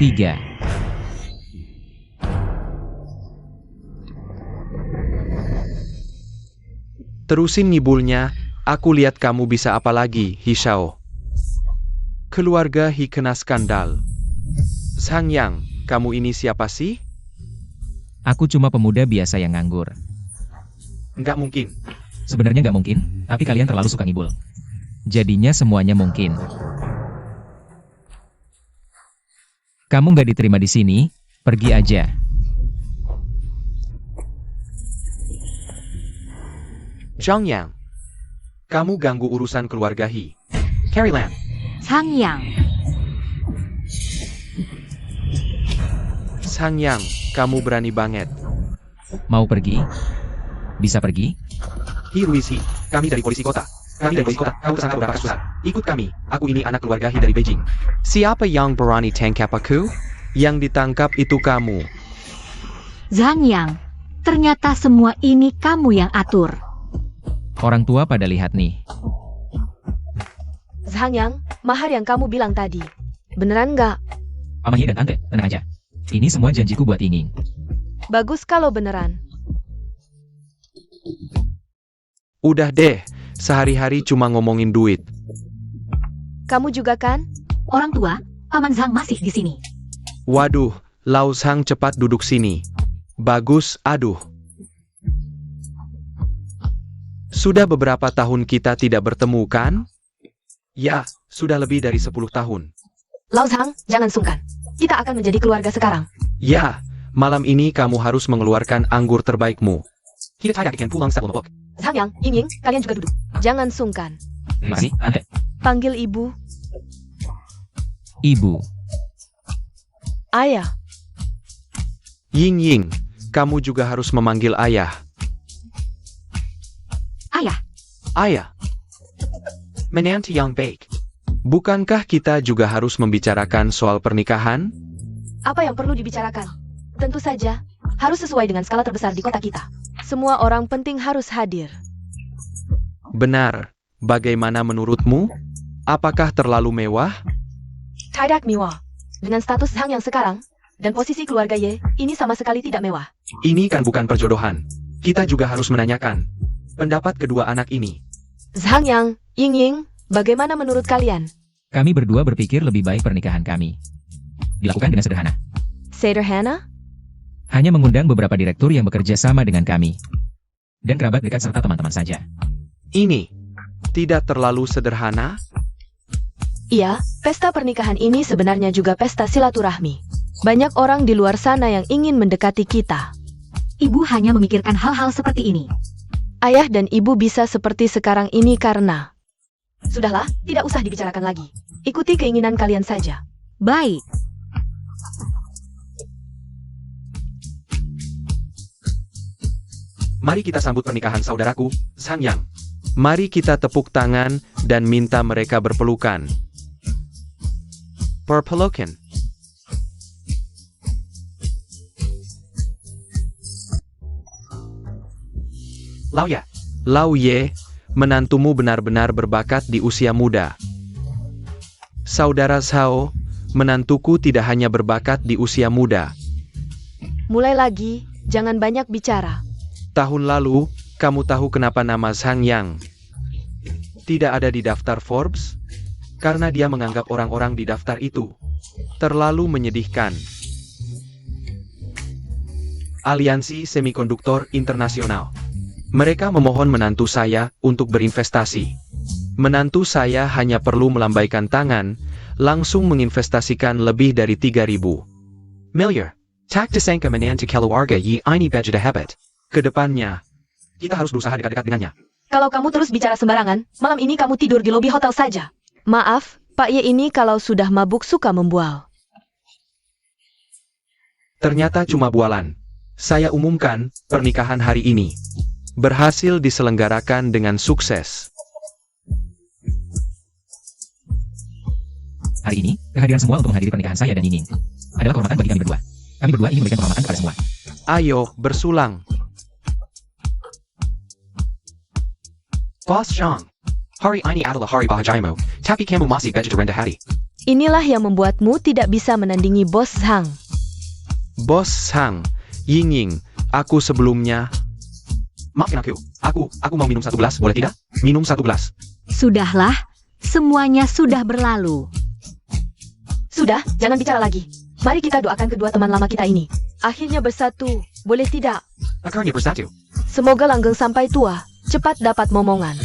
3. Terusin ngibulnya, aku lihat kamu bisa apa lagi, Hi Shao. Keluarga Hi kena skandal. Sang Yang, kamu ini siapa sih? Aku cuma pemuda biasa yang nganggur. Nggak mungkin. Sebenarnya nggak mungkin, tapi kalian terlalu suka ngibul. Jadinya semuanya mungkin. Kamu nggak diterima di sini, pergi aja. Zhang Yang, kamu ganggu urusan keluarga Hi. Carrie Lam, Zhang Yang. Sang Yang, kamu berani banget. Mau pergi? Bisa pergi? Hi Ruisi, kami dari polisi kota. Kami dari polisi kota, kamu tersangka beberapa kasus besar. Ikut kami, aku ini anak keluarga Hi dari Beijing. Siapa yang berani tangkap aku? Yang ditangkap itu kamu. Zhang Yang, ternyata semua ini kamu yang atur. Orang tua pada lihat nih. Zhang Yang, mahar yang kamu bilang tadi. Beneran nggak? Paman Ye dan Tante, tenang aja. Ini semua janjiku buat Ying Ying. Bagus kalau beneran. Udah deh, sehari-hari cuma ngomongin duit. Kamu juga kan? Orang tua, Paman Zhang masih di sini. Waduh, Lau Sang cepat duduk sini. Bagus, aduh. Sudah beberapa tahun kita tidak bertemu kan? Ya, sudah lebih dari 10 tahun. Lao Zhang, jangan sungkan. Kita akan menjadi keluarga sekarang. Ya, malam ini kamu harus mengeluarkan anggur terbaikmu. Zhang Yang, Ying Ying, kalian juga duduk. Jangan sungkan. Terima kasih, Tante. Panggil ibu, Ibu. ayah. Ying Ying, kamu juga harus memanggil ayah. Ayah, Ayah. Menantu yang baik. Bukankah kita juga harus membicarakan soal pernikahan? Apa yang perlu dibicarakan? Tentu saja, harus sesuai dengan skala terbesar di kota kita. Semua orang penting harus hadir. Benar. Bagaimana menurutmu? Apakah terlalu mewah? Tidak mewah. Dengan status Zhang yang sekarang, dan posisi keluarga Ye, ini sama sekali tidak mewah. Ini kan bukan perjodohan. Kita juga harus menanyakan pendapat kedua anak ini. Zhang Yang, Ying Ying, bagaimana menurut kalian? Kami berdua berpikir lebih baik pernikahan kami dilakukan dengan sederhana. Sederhana? Hanya mengundang beberapa direktur yang bekerja sama dengan kami. Dan kerabat dekat serta teman-teman saja. Ini tidak terlalu sederhana? Iya, pesta pernikahan ini sebenarnya juga pesta silaturahmi. Banyak orang di luar sana yang ingin mendekati kita. ibu hanya memikirkan hal-hal seperti ini. Ayah dan ibu bisa seperti sekarang ini karena... Sudahlah, tidak usah dibicarakan lagi. Ikuti keinginan kalian saja. Baik, Mari kita sambut pernikahan saudaraku, Sang Yang. Mari kita tepuk tangan dan minta mereka berpelukan. Berpelukan. Lau Ya. Lau Ye, menantumu benar-benar berbakat di usia muda. Saudara Shao, menantuku tidak hanya berbakat di usia muda. Mulai lagi, jangan banyak bicara. Tahun lalu, kamu tahu kenapa nama Sang Yang? tidak ada di daftar Forbes? Karena dia menganggap orang-orang di daftar itu terlalu menyedihkan. Aliansi Semikonduktor Internasional. Mereka memohon menantu saya untuk berinvestasi. Menantu saya hanya perlu melambaikan tangan, langsung menginvestasikan lebih dari 3.000 Miliar. Tak disangka menantu keluarga yi ini bejada hebat. Kedepannya, kita harus berusaha dekat-dekat dengannya. Kalau kamu terus bicara sembarangan, malam ini kamu tidur di lobi hotel saja. Maaf, Pak Ye ini kalau sudah mabuk suka membual. Ternyata cuma bualan. Saya umumkan, pernikahan hari ini berhasil diselenggarakan dengan sukses. Hari ini, kehadiran semua untuk menghadiri pernikahan saya dan Yinging adalah kehormatan bagi kami berdua. Kami berdua ingin memberikan penghormatan kepada semua. Ayo, bersulang. Boss Zhang. Hari ini adalah hari bahagiamu, tapi kamu masih bejada rendah hati. Inilah yang membuatmu tidak bisa menandingi Bos Zhang. Bos Sang, Yinging, aku sebelumnya... Maafin aku mau minum 1 gelas, boleh tidak? Minum 1 gelas. Sudahlah, semuanya sudah berlalu. Sudah, jangan bicara lagi. Mari kita doakan kedua teman lama kita ini. Akhirnya bersatu, boleh tidak? Akhirnya bersatu. Semoga langgeng sampai tua, cepat dapat momongan.